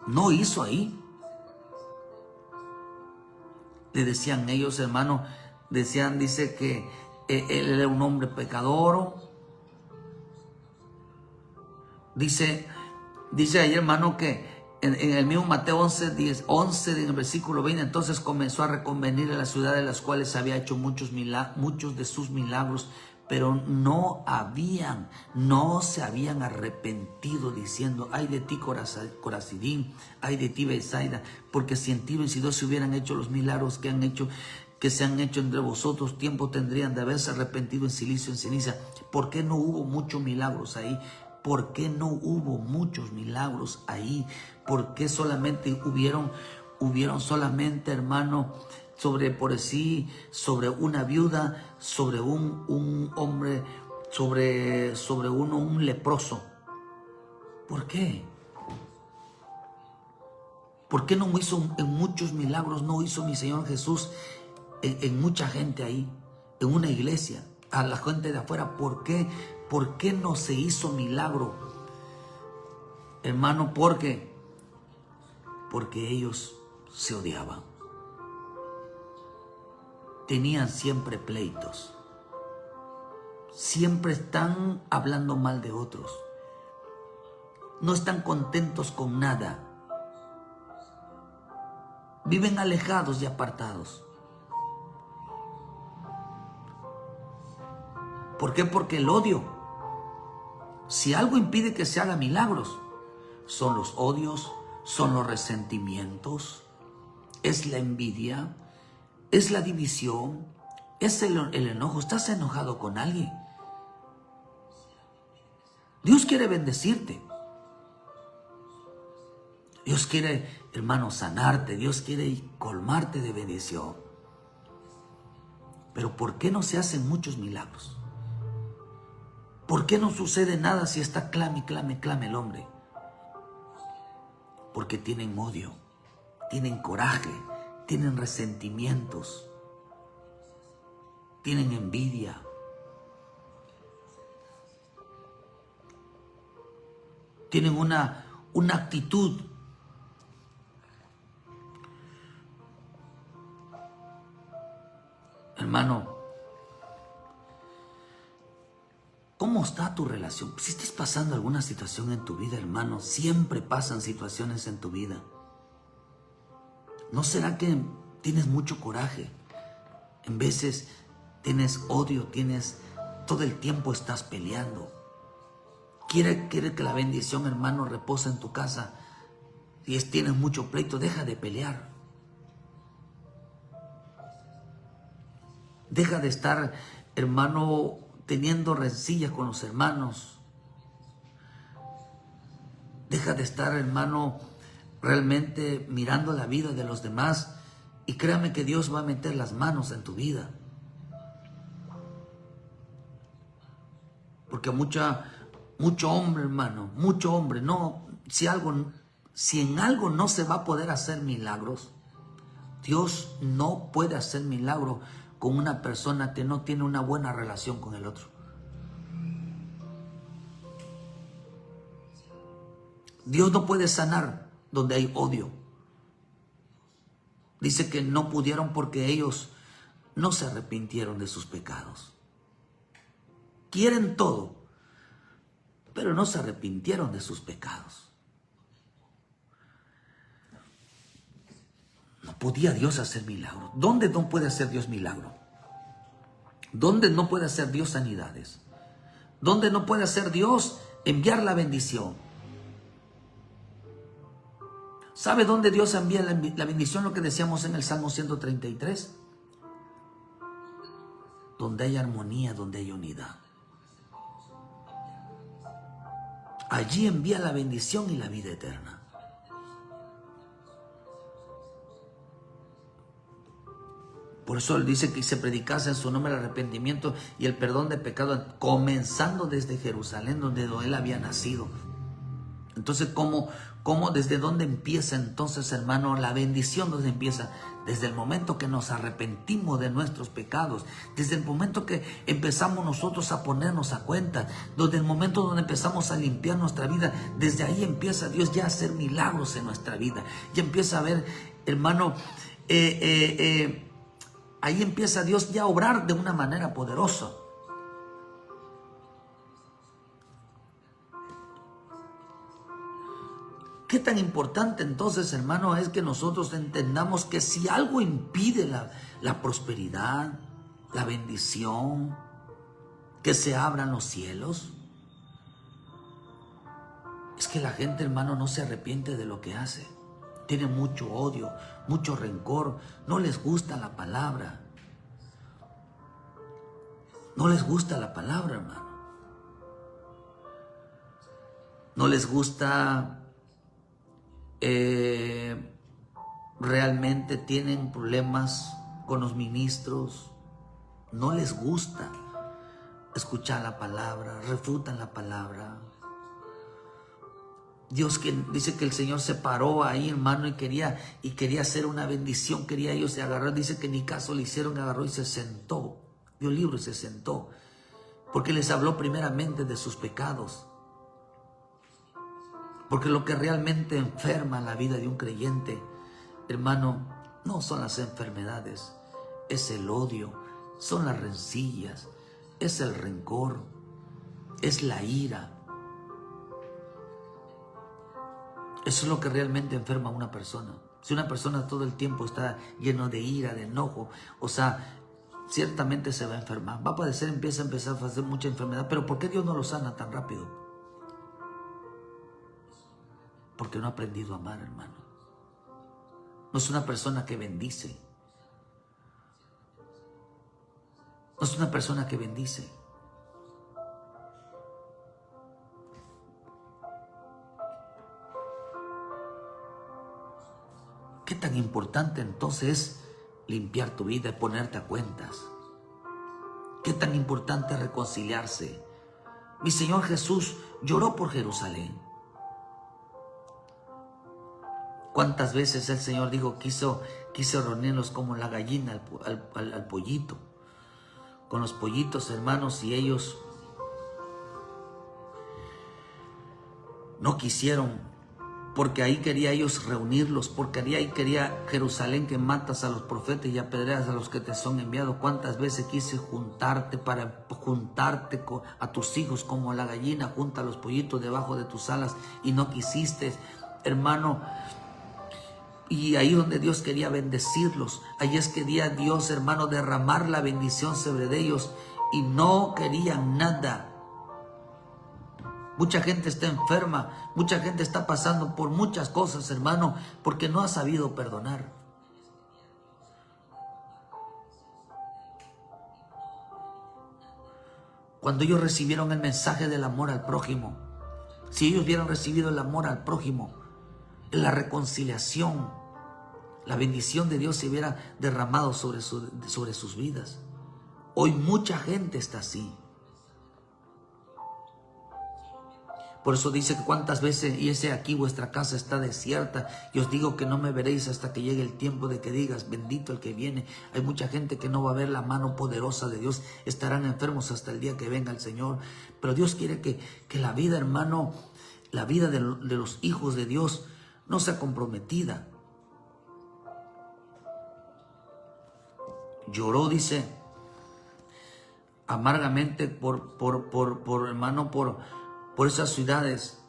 No hizo ahí. Le decían ellos, hermano, dice que él era un hombre pecador. Dice ahí, hermano, que en el mismo Mateo 11, en el versículo 20, entonces comenzó a reconvenir a las ciudades de las cuales había hecho muchos de sus milagros, pero no se habían arrepentido, diciendo, ay de ti Corazín, ay de ti Betsaida, porque si en Tiro y Sidón se hubieran hecho los milagros que han hecho, que se han hecho entre vosotros, tiempo tendrían de haberse arrepentido en silicio, en ceniza. ¿Por qué no hubo muchos milagros ahí? ¿Por qué no hubo muchos milagros ahí? ¿Por qué solamente hubieron solamente, hermano, sobre una viuda, sobre un hombre, sobre un leproso? ¿Por qué? ¿Por qué no hizo en muchos milagros? No hizo mi Señor Jesús en mucha gente ahí, en una iglesia, a la gente de afuera. ¿Por qué? ¿Por qué no se hizo milagro? Hermano, ¿por qué? Porque ellos se odiaban. Tenían siempre pleitos. Siempre están hablando mal de otros. No están contentos con nada. Viven alejados y apartados. ¿Por qué? Porque el odio. Si algo impide que se hagan milagros, son los odios, son los resentimientos, es la envidia, es la división, es el enojo. Estás enojado con alguien. Dios quiere bendecirte. Dios quiere, hermano, sanarte. Dios quiere colmarte de bendición. Pero ¿por qué no se hacen muchos milagros? ¿Por qué no sucede nada si está clame, clame, clame el hombre? Porque tienen odio, tienen coraje, tienen resentimientos, tienen envidia. Tienen una actitud. Hermano, ¿cómo está tu relación? Si estás pasando alguna situación en tu vida, hermano, siempre pasan situaciones en tu vida. ¿No será que tienes mucho coraje? En veces tienes odio, todo el tiempo estás peleando. Quiere que la bendición, hermano, repose en tu casa. Si tienes mucho pleito, deja de pelear. Deja de estar, hermano, teniendo rencillas con los hermanos. Deja de estar, hermano, realmente mirando la vida de los demás. Y créame que Dios va a meter las manos en tu vida. Porque mucho hombre, hermano, mucho hombre, no, si en algo no se va a poder hacer milagros, Dios no puede hacer milagros con una persona que no tiene una buena relación con el otro. Dios no puede sanar donde hay odio. Dice que no pudieron porque ellos no se arrepintieron de sus pecados. Quieren todo, pero no se arrepintieron de sus pecados. No podía Dios hacer milagros. ¿Dónde no puede hacer Dios milagro? ¿Dónde no puede hacer Dios sanidades? ¿Dónde no puede hacer Dios enviar la bendición? ¿Sabe dónde Dios envía la bendición? Lo que decíamos en el Salmo 133. Donde hay armonía, donde hay unidad. Allí envía la bendición y la vida eterna. Por eso él dice que se predicase en su nombre el arrepentimiento y el perdón de pecado, comenzando desde Jerusalén, donde él había nacido. Entonces, ¿cómo desde dónde empieza entonces, hermano, la bendición? ¿Dónde empieza? Desde el momento que nos arrepentimos de nuestros pecados, desde el momento que empezamos nosotros a ponernos a cuenta, desde el momento donde empezamos a limpiar nuestra vida, desde ahí empieza Dios ya a hacer milagros en nuestra vida. Ya empieza a ver, hermano, ahí empieza Dios ya a obrar de una manera poderosa. ¿Qué tan importante entonces, hermano, es que nosotros entendamos que si algo impide la prosperidad, la bendición, que se abran los cielos? Es que la gente, hermano, no se arrepiente de lo que hace. Tiene mucho odio, mucho rencor, no les gusta la palabra. No les gusta la palabra, hermano. No les gusta, realmente tienen problemas con los ministros. No les gusta escuchar la palabra, refutan la palabra. Dios que dice que el Señor se paró ahí, hermano, y quería hacer una bendición, quería ellos se agarrar, dice que ni caso le hicieron, agarró y se sentó, dio el libro y se sentó, porque les habló primeramente de sus pecados, porque lo que realmente enferma la vida de un creyente, hermano, no son las enfermedades, es el odio, son las rencillas, es el rencor, es la ira. Eso es lo que realmente enferma a una persona. Si una persona todo el tiempo está lleno de ira, de enojo, o sea, ciertamente se va a enfermar. Va a padecer, empieza a hacer mucha enfermedad. Pero ¿por qué Dios no lo sana tan rápido? Porque no ha aprendido a amar, hermano. No es una persona que bendice. No es una persona que bendice. ¿Qué tan importante entonces es limpiar tu vida y ponerte a cuentas? ¿Qué tan importante es reconciliarse? Mi Señor Jesús lloró por Jerusalén. ¿Cuántas veces el Señor dijo, quiso reunirlos como la gallina al pollito? Con los pollitos, hermanos, y ellos no quisieron, porque ahí quería ellos reunirlos, porque ahí quería Jerusalén que matas a los profetas y apedreas a los que te son enviados. ¿Cuántas veces quise juntarte a tus hijos como la gallina junta a los pollitos debajo de tus alas y no quisiste, hermano? Y ahí donde Dios quería bendecirlos, ahí es que quería Dios, hermano, derramar la bendición sobre ellos y no querían nada. Mucha gente está enferma, mucha gente está pasando por muchas cosas, hermano, porque no ha sabido perdonar. Cuando ellos recibieron el mensaje del amor al prójimo, si ellos hubieran recibido el amor al prójimo, la reconciliación, la bendición de Dios se hubiera derramado sobre sus vidas. Hoy mucha gente está así. Por eso dice que cuántas veces, y ese aquí vuestra casa está desierta, y os digo que no me veréis hasta que llegue el tiempo de que digas, bendito el que viene. Hay mucha gente que no va a ver la mano poderosa de Dios, estarán enfermos hasta el día que venga el Señor. Pero Dios quiere que la vida, hermano, la vida de los hijos de Dios no sea comprometida. Lloró, dice, amargamente hermano, por esas ciudades.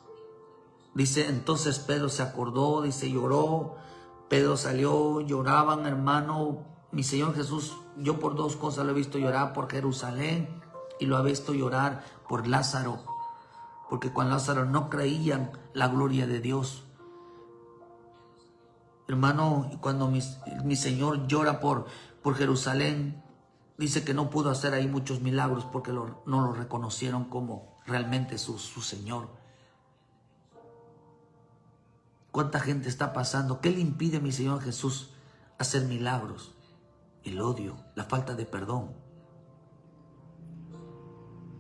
Dice, entonces Pedro se acordó, dice, lloró. Pedro salió, lloraban, hermano. Mi Señor Jesús, yo por dos cosas lo he visto llorar: por Jerusalén, y lo he visto llorar por Lázaro. Porque con Lázaro no creían la gloria de Dios. Hermano, cuando mi Señor llora por Jerusalén, dice que no pudo hacer ahí muchos milagros porque no lo reconocieron como realmente su Señor. ¿Cuánta gente está pasando? ¿Qué le impide a mi Señor Jesús hacer milagros? El odio, la falta de perdón.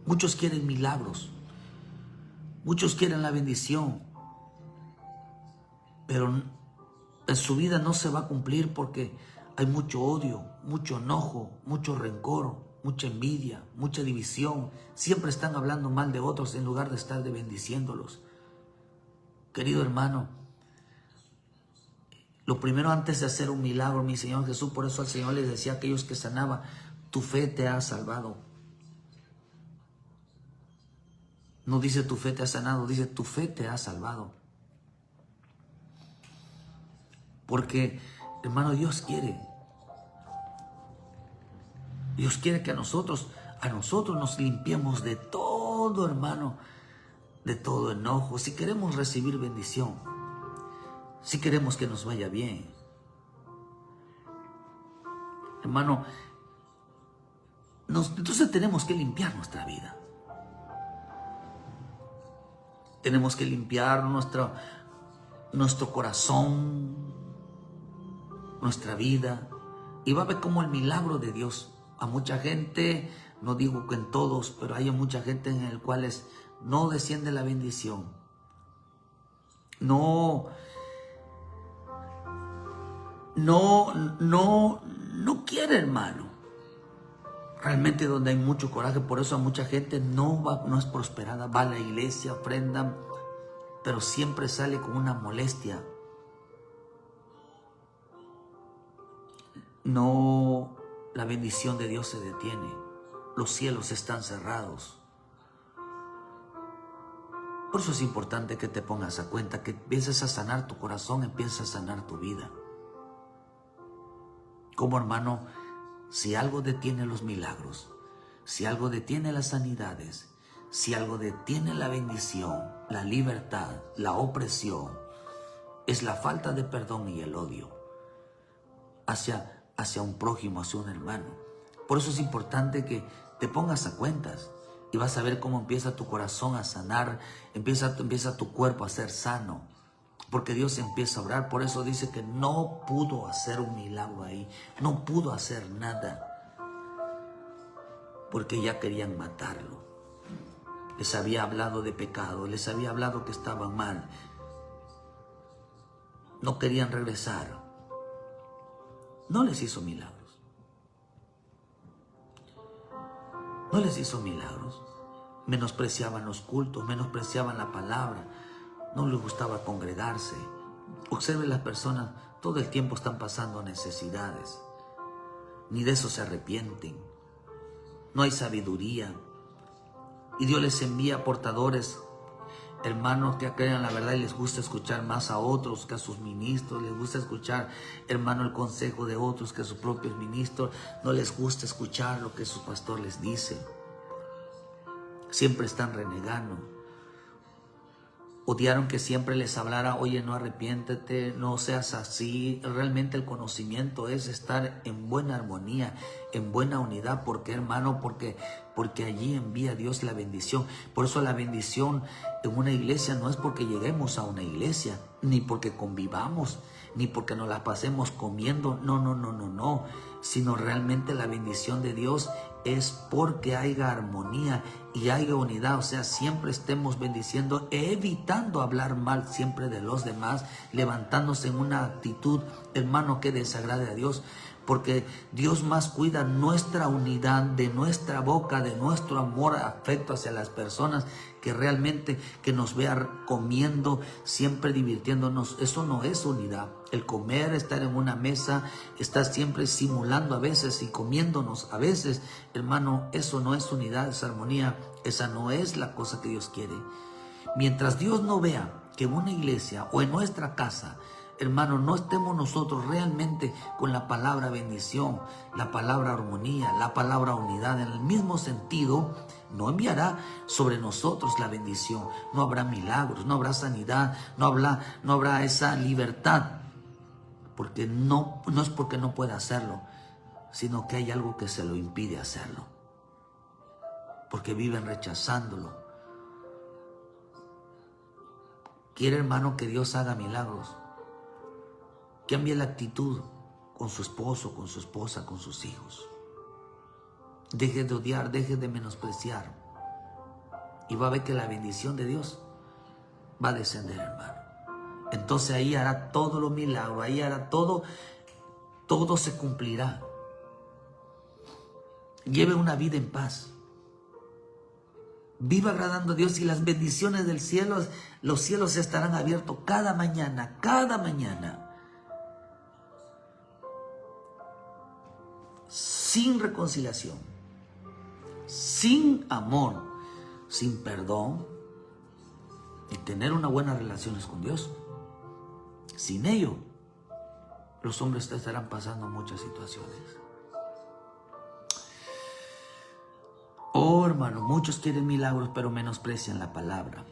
Muchos quieren milagros, muchos quieren la bendición, pero en su vida no se va a cumplir porque hay mucho odio, mucho enojo, mucho rencor, mucha envidia, mucha división. Siempre están hablando mal de otros en lugar de estar bendiciéndolos. Querido hermano, lo primero antes de hacer un milagro, mi Señor Jesús, por eso al Señor les decía a aquellos que sanaba, tu fe te ha salvado. No dice tu fe te ha sanado, dice tu fe te ha salvado. Porque, hermano, Dios quiere que a nosotros nos limpiemos de todo, hermano, de todo enojo. Si queremos recibir bendición, si queremos que nos vaya bien, hermano, Entonces tenemos que limpiar nuestra vida. Tenemos que limpiar nuestro corazón, nuestra vida. Y va a ver cómo el milagro de Dios a mucha gente, no digo que en todos, pero hay mucha gente en el cual no desciende la bendición. No quiere, hermano. Realmente donde hay mucho coraje, por eso a mucha gente no es prosperada. Va a la iglesia, ofrenda, pero siempre sale con una molestia. No, la bendición de Dios se detiene. Los cielos están cerrados. Por eso es importante que te pongas a cuenta, que empieces a sanar tu corazón, empieces a sanar tu vida. Como hermano, si algo detiene los milagros, si algo detiene las sanidades, si algo detiene la bendición, la libertad, la opresión, es la falta de perdón y el odio hacia un prójimo, hacia un hermano. Por eso es importante que te pongas a cuentas y vas a ver cómo empieza tu corazón a sanar, empieza tu cuerpo a ser sano, porque Dios empieza a obrar. Por eso dice que no pudo hacer un milagro ahí, no pudo hacer nada, porque ya querían matarlo. Les había hablado de pecado, les había hablado que estaban mal, no querían regresar. No les hizo milagros. No les hizo milagros. Menospreciaban los cultos, menospreciaban la palabra. No les gustaba congregarse. Observe, las personas todo el tiempo están pasando necesidades. Ni de eso se arrepienten. No hay sabiduría. Y Dios les envía portadores, hermanos que crean la verdad y les gusta escuchar más a otros que a sus ministros. Les gusta escuchar, hermano, el consejo de otros que a sus propios ministros. No les gusta escuchar lo que su pastor les dice. Siempre están renegando. Odiaron que siempre les hablara, oye, no arrepiéntete, no seas así. Realmente el conocimiento es estar en buena armonía, en buena unidad. ¿Por qué, hermano? Porque allí envía Dios la bendición. Por eso la bendición en una iglesia no es porque lleguemos a una iglesia, ni porque convivamos, ni porque nos la pasemos comiendo. No. Sino realmente la bendición de Dios es porque haya armonía y haya unidad. O sea, siempre estemos bendiciendo, evitando hablar mal siempre de los demás, levantándose en una actitud, hermano, que desagrade a Dios. Porque Dios más cuida nuestra unidad, de nuestra boca, de nuestro amor, afecto hacia las personas, que realmente que nos vea comiendo, siempre divirtiéndonos. Eso no es unidad. El comer, estar en una mesa, estar siempre simulando a veces y comiéndonos a veces, hermano, eso no es unidad, es armonía. Esa no es la cosa que Dios quiere. Mientras Dios no vea que en una iglesia o en nuestra casa, hermano, no estemos nosotros realmente con la palabra bendición, la palabra armonía, la palabra unidad, en el mismo sentido, no enviará sobre nosotros la bendición. No habrá milagros, no habrá sanidad, no habrá esa libertad. Porque no es porque no pueda hacerlo, sino que hay algo que se lo impide hacerlo. Porque viven rechazándolo. Quiere, hermano, que Dios haga milagros. Cambie la actitud con su esposo, con su esposa, con sus hijos. Deje de odiar, deje de menospreciar. Y va a ver que la bendición de Dios va a descender, hermano. Entonces ahí hará todo lo milagro, ahí hará todo se cumplirá. Lleve una vida en paz. Viva agradando a Dios y las bendiciones del cielo, los cielos estarán abiertos cada mañana, sin reconciliación, sin amor, sin perdón y tener unas buenas relaciones con Dios. Sin ello, los hombres estarán pasando muchas situaciones. Oh, hermano, muchos quieren milagros, pero menosprecian la palabra.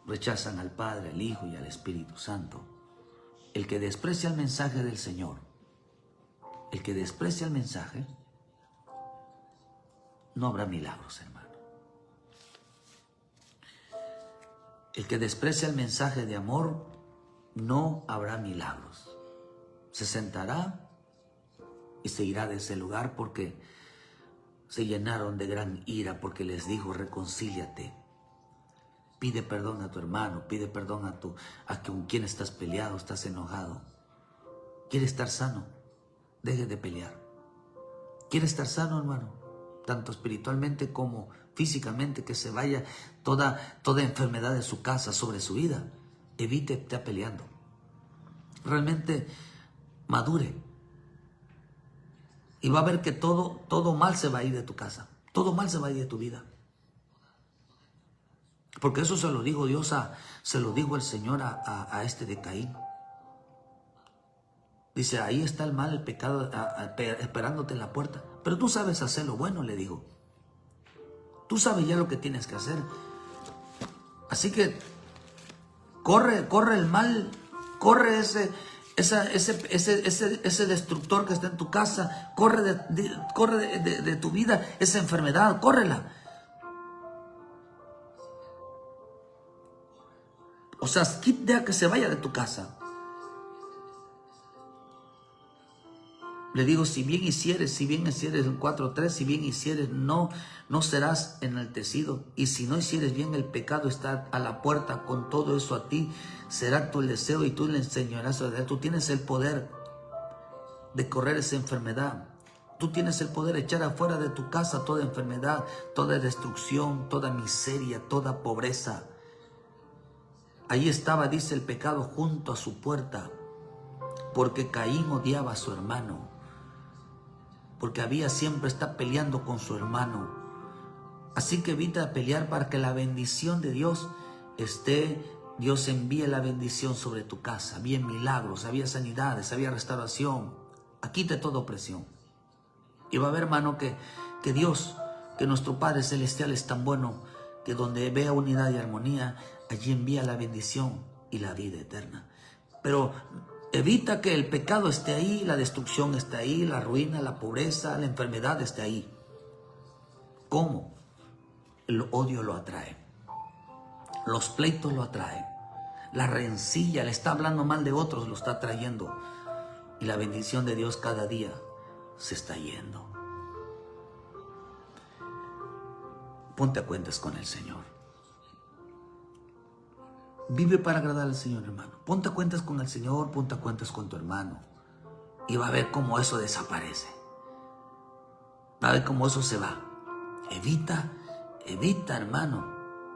Rechazan al Padre, al Hijo y al Espíritu Santo. El que desprecia el mensaje del Señor el que desprecia el mensaje, no habrá milagros, hermano. El que desprecia el mensaje de amor, no habrá milagros. Se sentará y se irá de ese lugar porque se llenaron de gran ira, porque les dijo: reconcíliate. Pide perdón a tu hermano, pide perdón a con quien estás peleado, estás enojado. ¿Quiere estar sano? Deje de pelear. ¿Quiere estar sano, hermano? Tanto espiritualmente como físicamente, que se vaya toda enfermedad de su casa sobre su vida. Evite estar peleando. Realmente madure. Y va a ver que todo mal se va a ir de tu casa. Todo mal se va a ir de tu vida. Porque eso se lo dijo Dios se lo dijo el Señor a este de Caín. Dice: ahí está el mal, el pecado esperándote en la puerta. Pero tú sabes hacer lo bueno, le digo. Tú sabes ya lo que tienes que hacer. Así que corre el mal, corre ese destructor que está en tu casa, corre de tu vida esa enfermedad, córrela. O sea, deja que se vaya de tu casa. Le digo: si bien hicieres en 4:3, si bien hicieres, no serás enaltecido. Y si no hicieres bien, el pecado está a la puerta. Con todo eso a ti será tu deseo y tú le enseñarás a Dios. Tú tienes el poder de correr esa enfermedad. Tú tienes el poder de echar afuera de tu casa toda enfermedad, toda destrucción, toda miseria, toda pobreza. Ahí estaba, dice, el pecado junto a su puerta, porque Caín odiaba a su hermano, porque siempre está peleando con su hermano. Así que evita pelear para que la bendición de Dios Dios envíe la bendición sobre tu casa. Había milagros, había sanidades, había restauración. Quite toda opresión. Y va a ver, hermano, que Dios, que nuestro Padre Celestial es tan bueno, que donde vea unidad y armonía, allí envía la bendición y la vida eterna. Pero evita que el pecado esté ahí, la destrucción esté ahí, la ruina, la pobreza, la enfermedad esté ahí. ¿Cómo? El odio lo atrae. Los pleitos lo atraen. La rencilla, le está hablando mal de otros, lo está atrayendo. Y la bendición de Dios cada día se está yendo. Ponte a cuentas con el Señor. Vive para agradar al Señor, hermano. Ponte a cuentas con el Señor, ponte a cuentas con tu hermano. Y va a ver cómo eso desaparece. Va a ver cómo eso se va. Evita, hermano,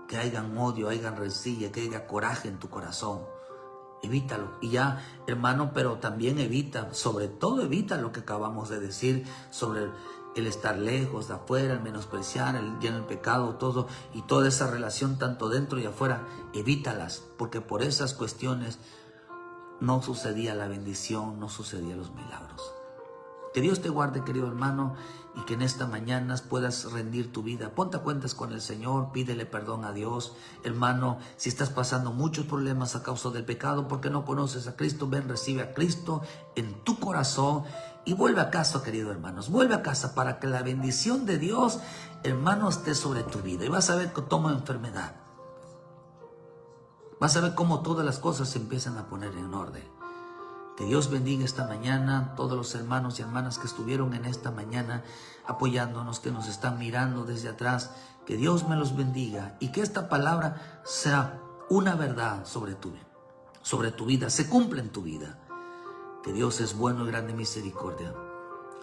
que hayan odio, hayan rencilla, que haya coraje en tu corazón. Evítalo. Y ya, hermano, pero también evita, sobre todo evita lo que acabamos de decir sobre el estar lejos de afuera, el menospreciar, el lleno del pecado, todo, y toda esa relación tanto dentro y afuera. Evítalas, porque por esas cuestiones no sucedía la bendición, no sucedían los milagros. Que Dios te guarde, querido hermano, y que en esta mañana puedas rendir tu vida. Ponte a cuentas con el Señor, pídele perdón a Dios. Hermano, si estás pasando muchos problemas a causa del pecado, porque no conoces a Cristo, ven, recibe a Cristo en tu corazón y vuelve a casa, querido hermanos. Vuelve a casa para que la bendición de Dios, hermano, esté sobre tu vida. Y vas a ver que toma enfermedad. Vas a ver cómo todas las cosas se empiezan a poner en orden. Que Dios bendiga esta mañana todos los hermanos y hermanas que estuvieron en esta mañana apoyándonos, que nos están mirando desde atrás. Que Dios me los bendiga y que esta palabra sea una verdad sobre tu vida, se cumpla en tu vida. Que Dios es bueno y grande misericordia.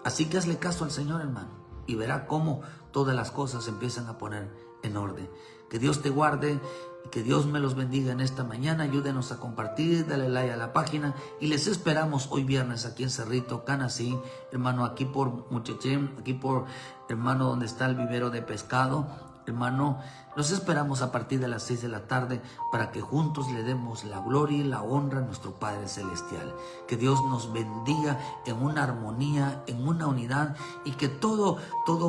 Así que hazle caso al Señor, hermano, y verá cómo todas las cosas se empiezan a poner en orden. Que Dios te guarde y que Dios me los bendiga en esta mañana. Ayúdenos a compartir, dale like a la página y les esperamos hoy viernes aquí en Cerrito, Canasí, hermano, aquí por Muchachén, aquí por, hermano, donde está el vivero de pescado. Hermano, los esperamos a partir de las 6 de la tarde para que juntos le demos la gloria y la honra a nuestro Padre Celestial. Que Dios nos bendiga en una armonía, en una unidad, y que todo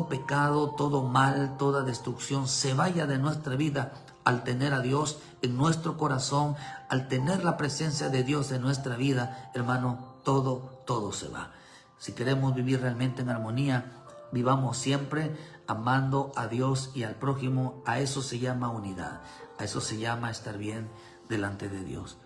pecado, todo mal, toda destrucción se vaya de nuestra vida al tener a Dios en nuestro corazón, al tener la presencia de Dios en nuestra vida. Hermano, todo se va. Si queremos vivir realmente en armonía, vivamos siempre amando a Dios y al prójimo. A eso se llama unidad, a eso se llama estar bien delante de Dios.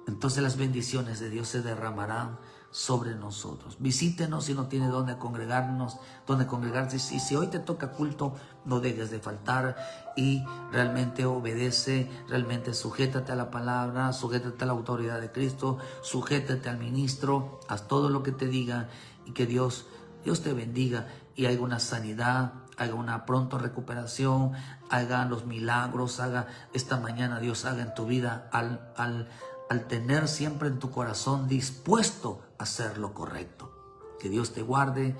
Entonces las bendiciones de Dios se derramarán sobre nosotros. Visítenos si no tiene dónde congregarse. Y si hoy te toca culto, no dejes de faltar y realmente obedece, realmente sujétate a la palabra, sujétate a la autoridad de Cristo, sujétate al ministro, haz todo lo que te diga y que Dios te bendiga y haga una sanidad, haga una pronta recuperación, haga los milagros, haga esta mañana Dios haga en tu vida al tener siempre en tu corazón dispuesto a hacer lo correcto. Que Dios te guarde.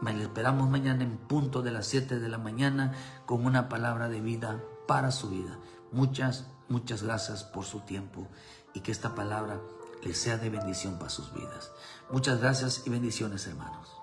Le esperamos mañana en punto de las 7 de la mañana con una palabra de vida para su vida. Muchas gracias por su tiempo y que esta palabra les sea de bendición para sus vidas. Muchas gracias y bendiciones, hermanos.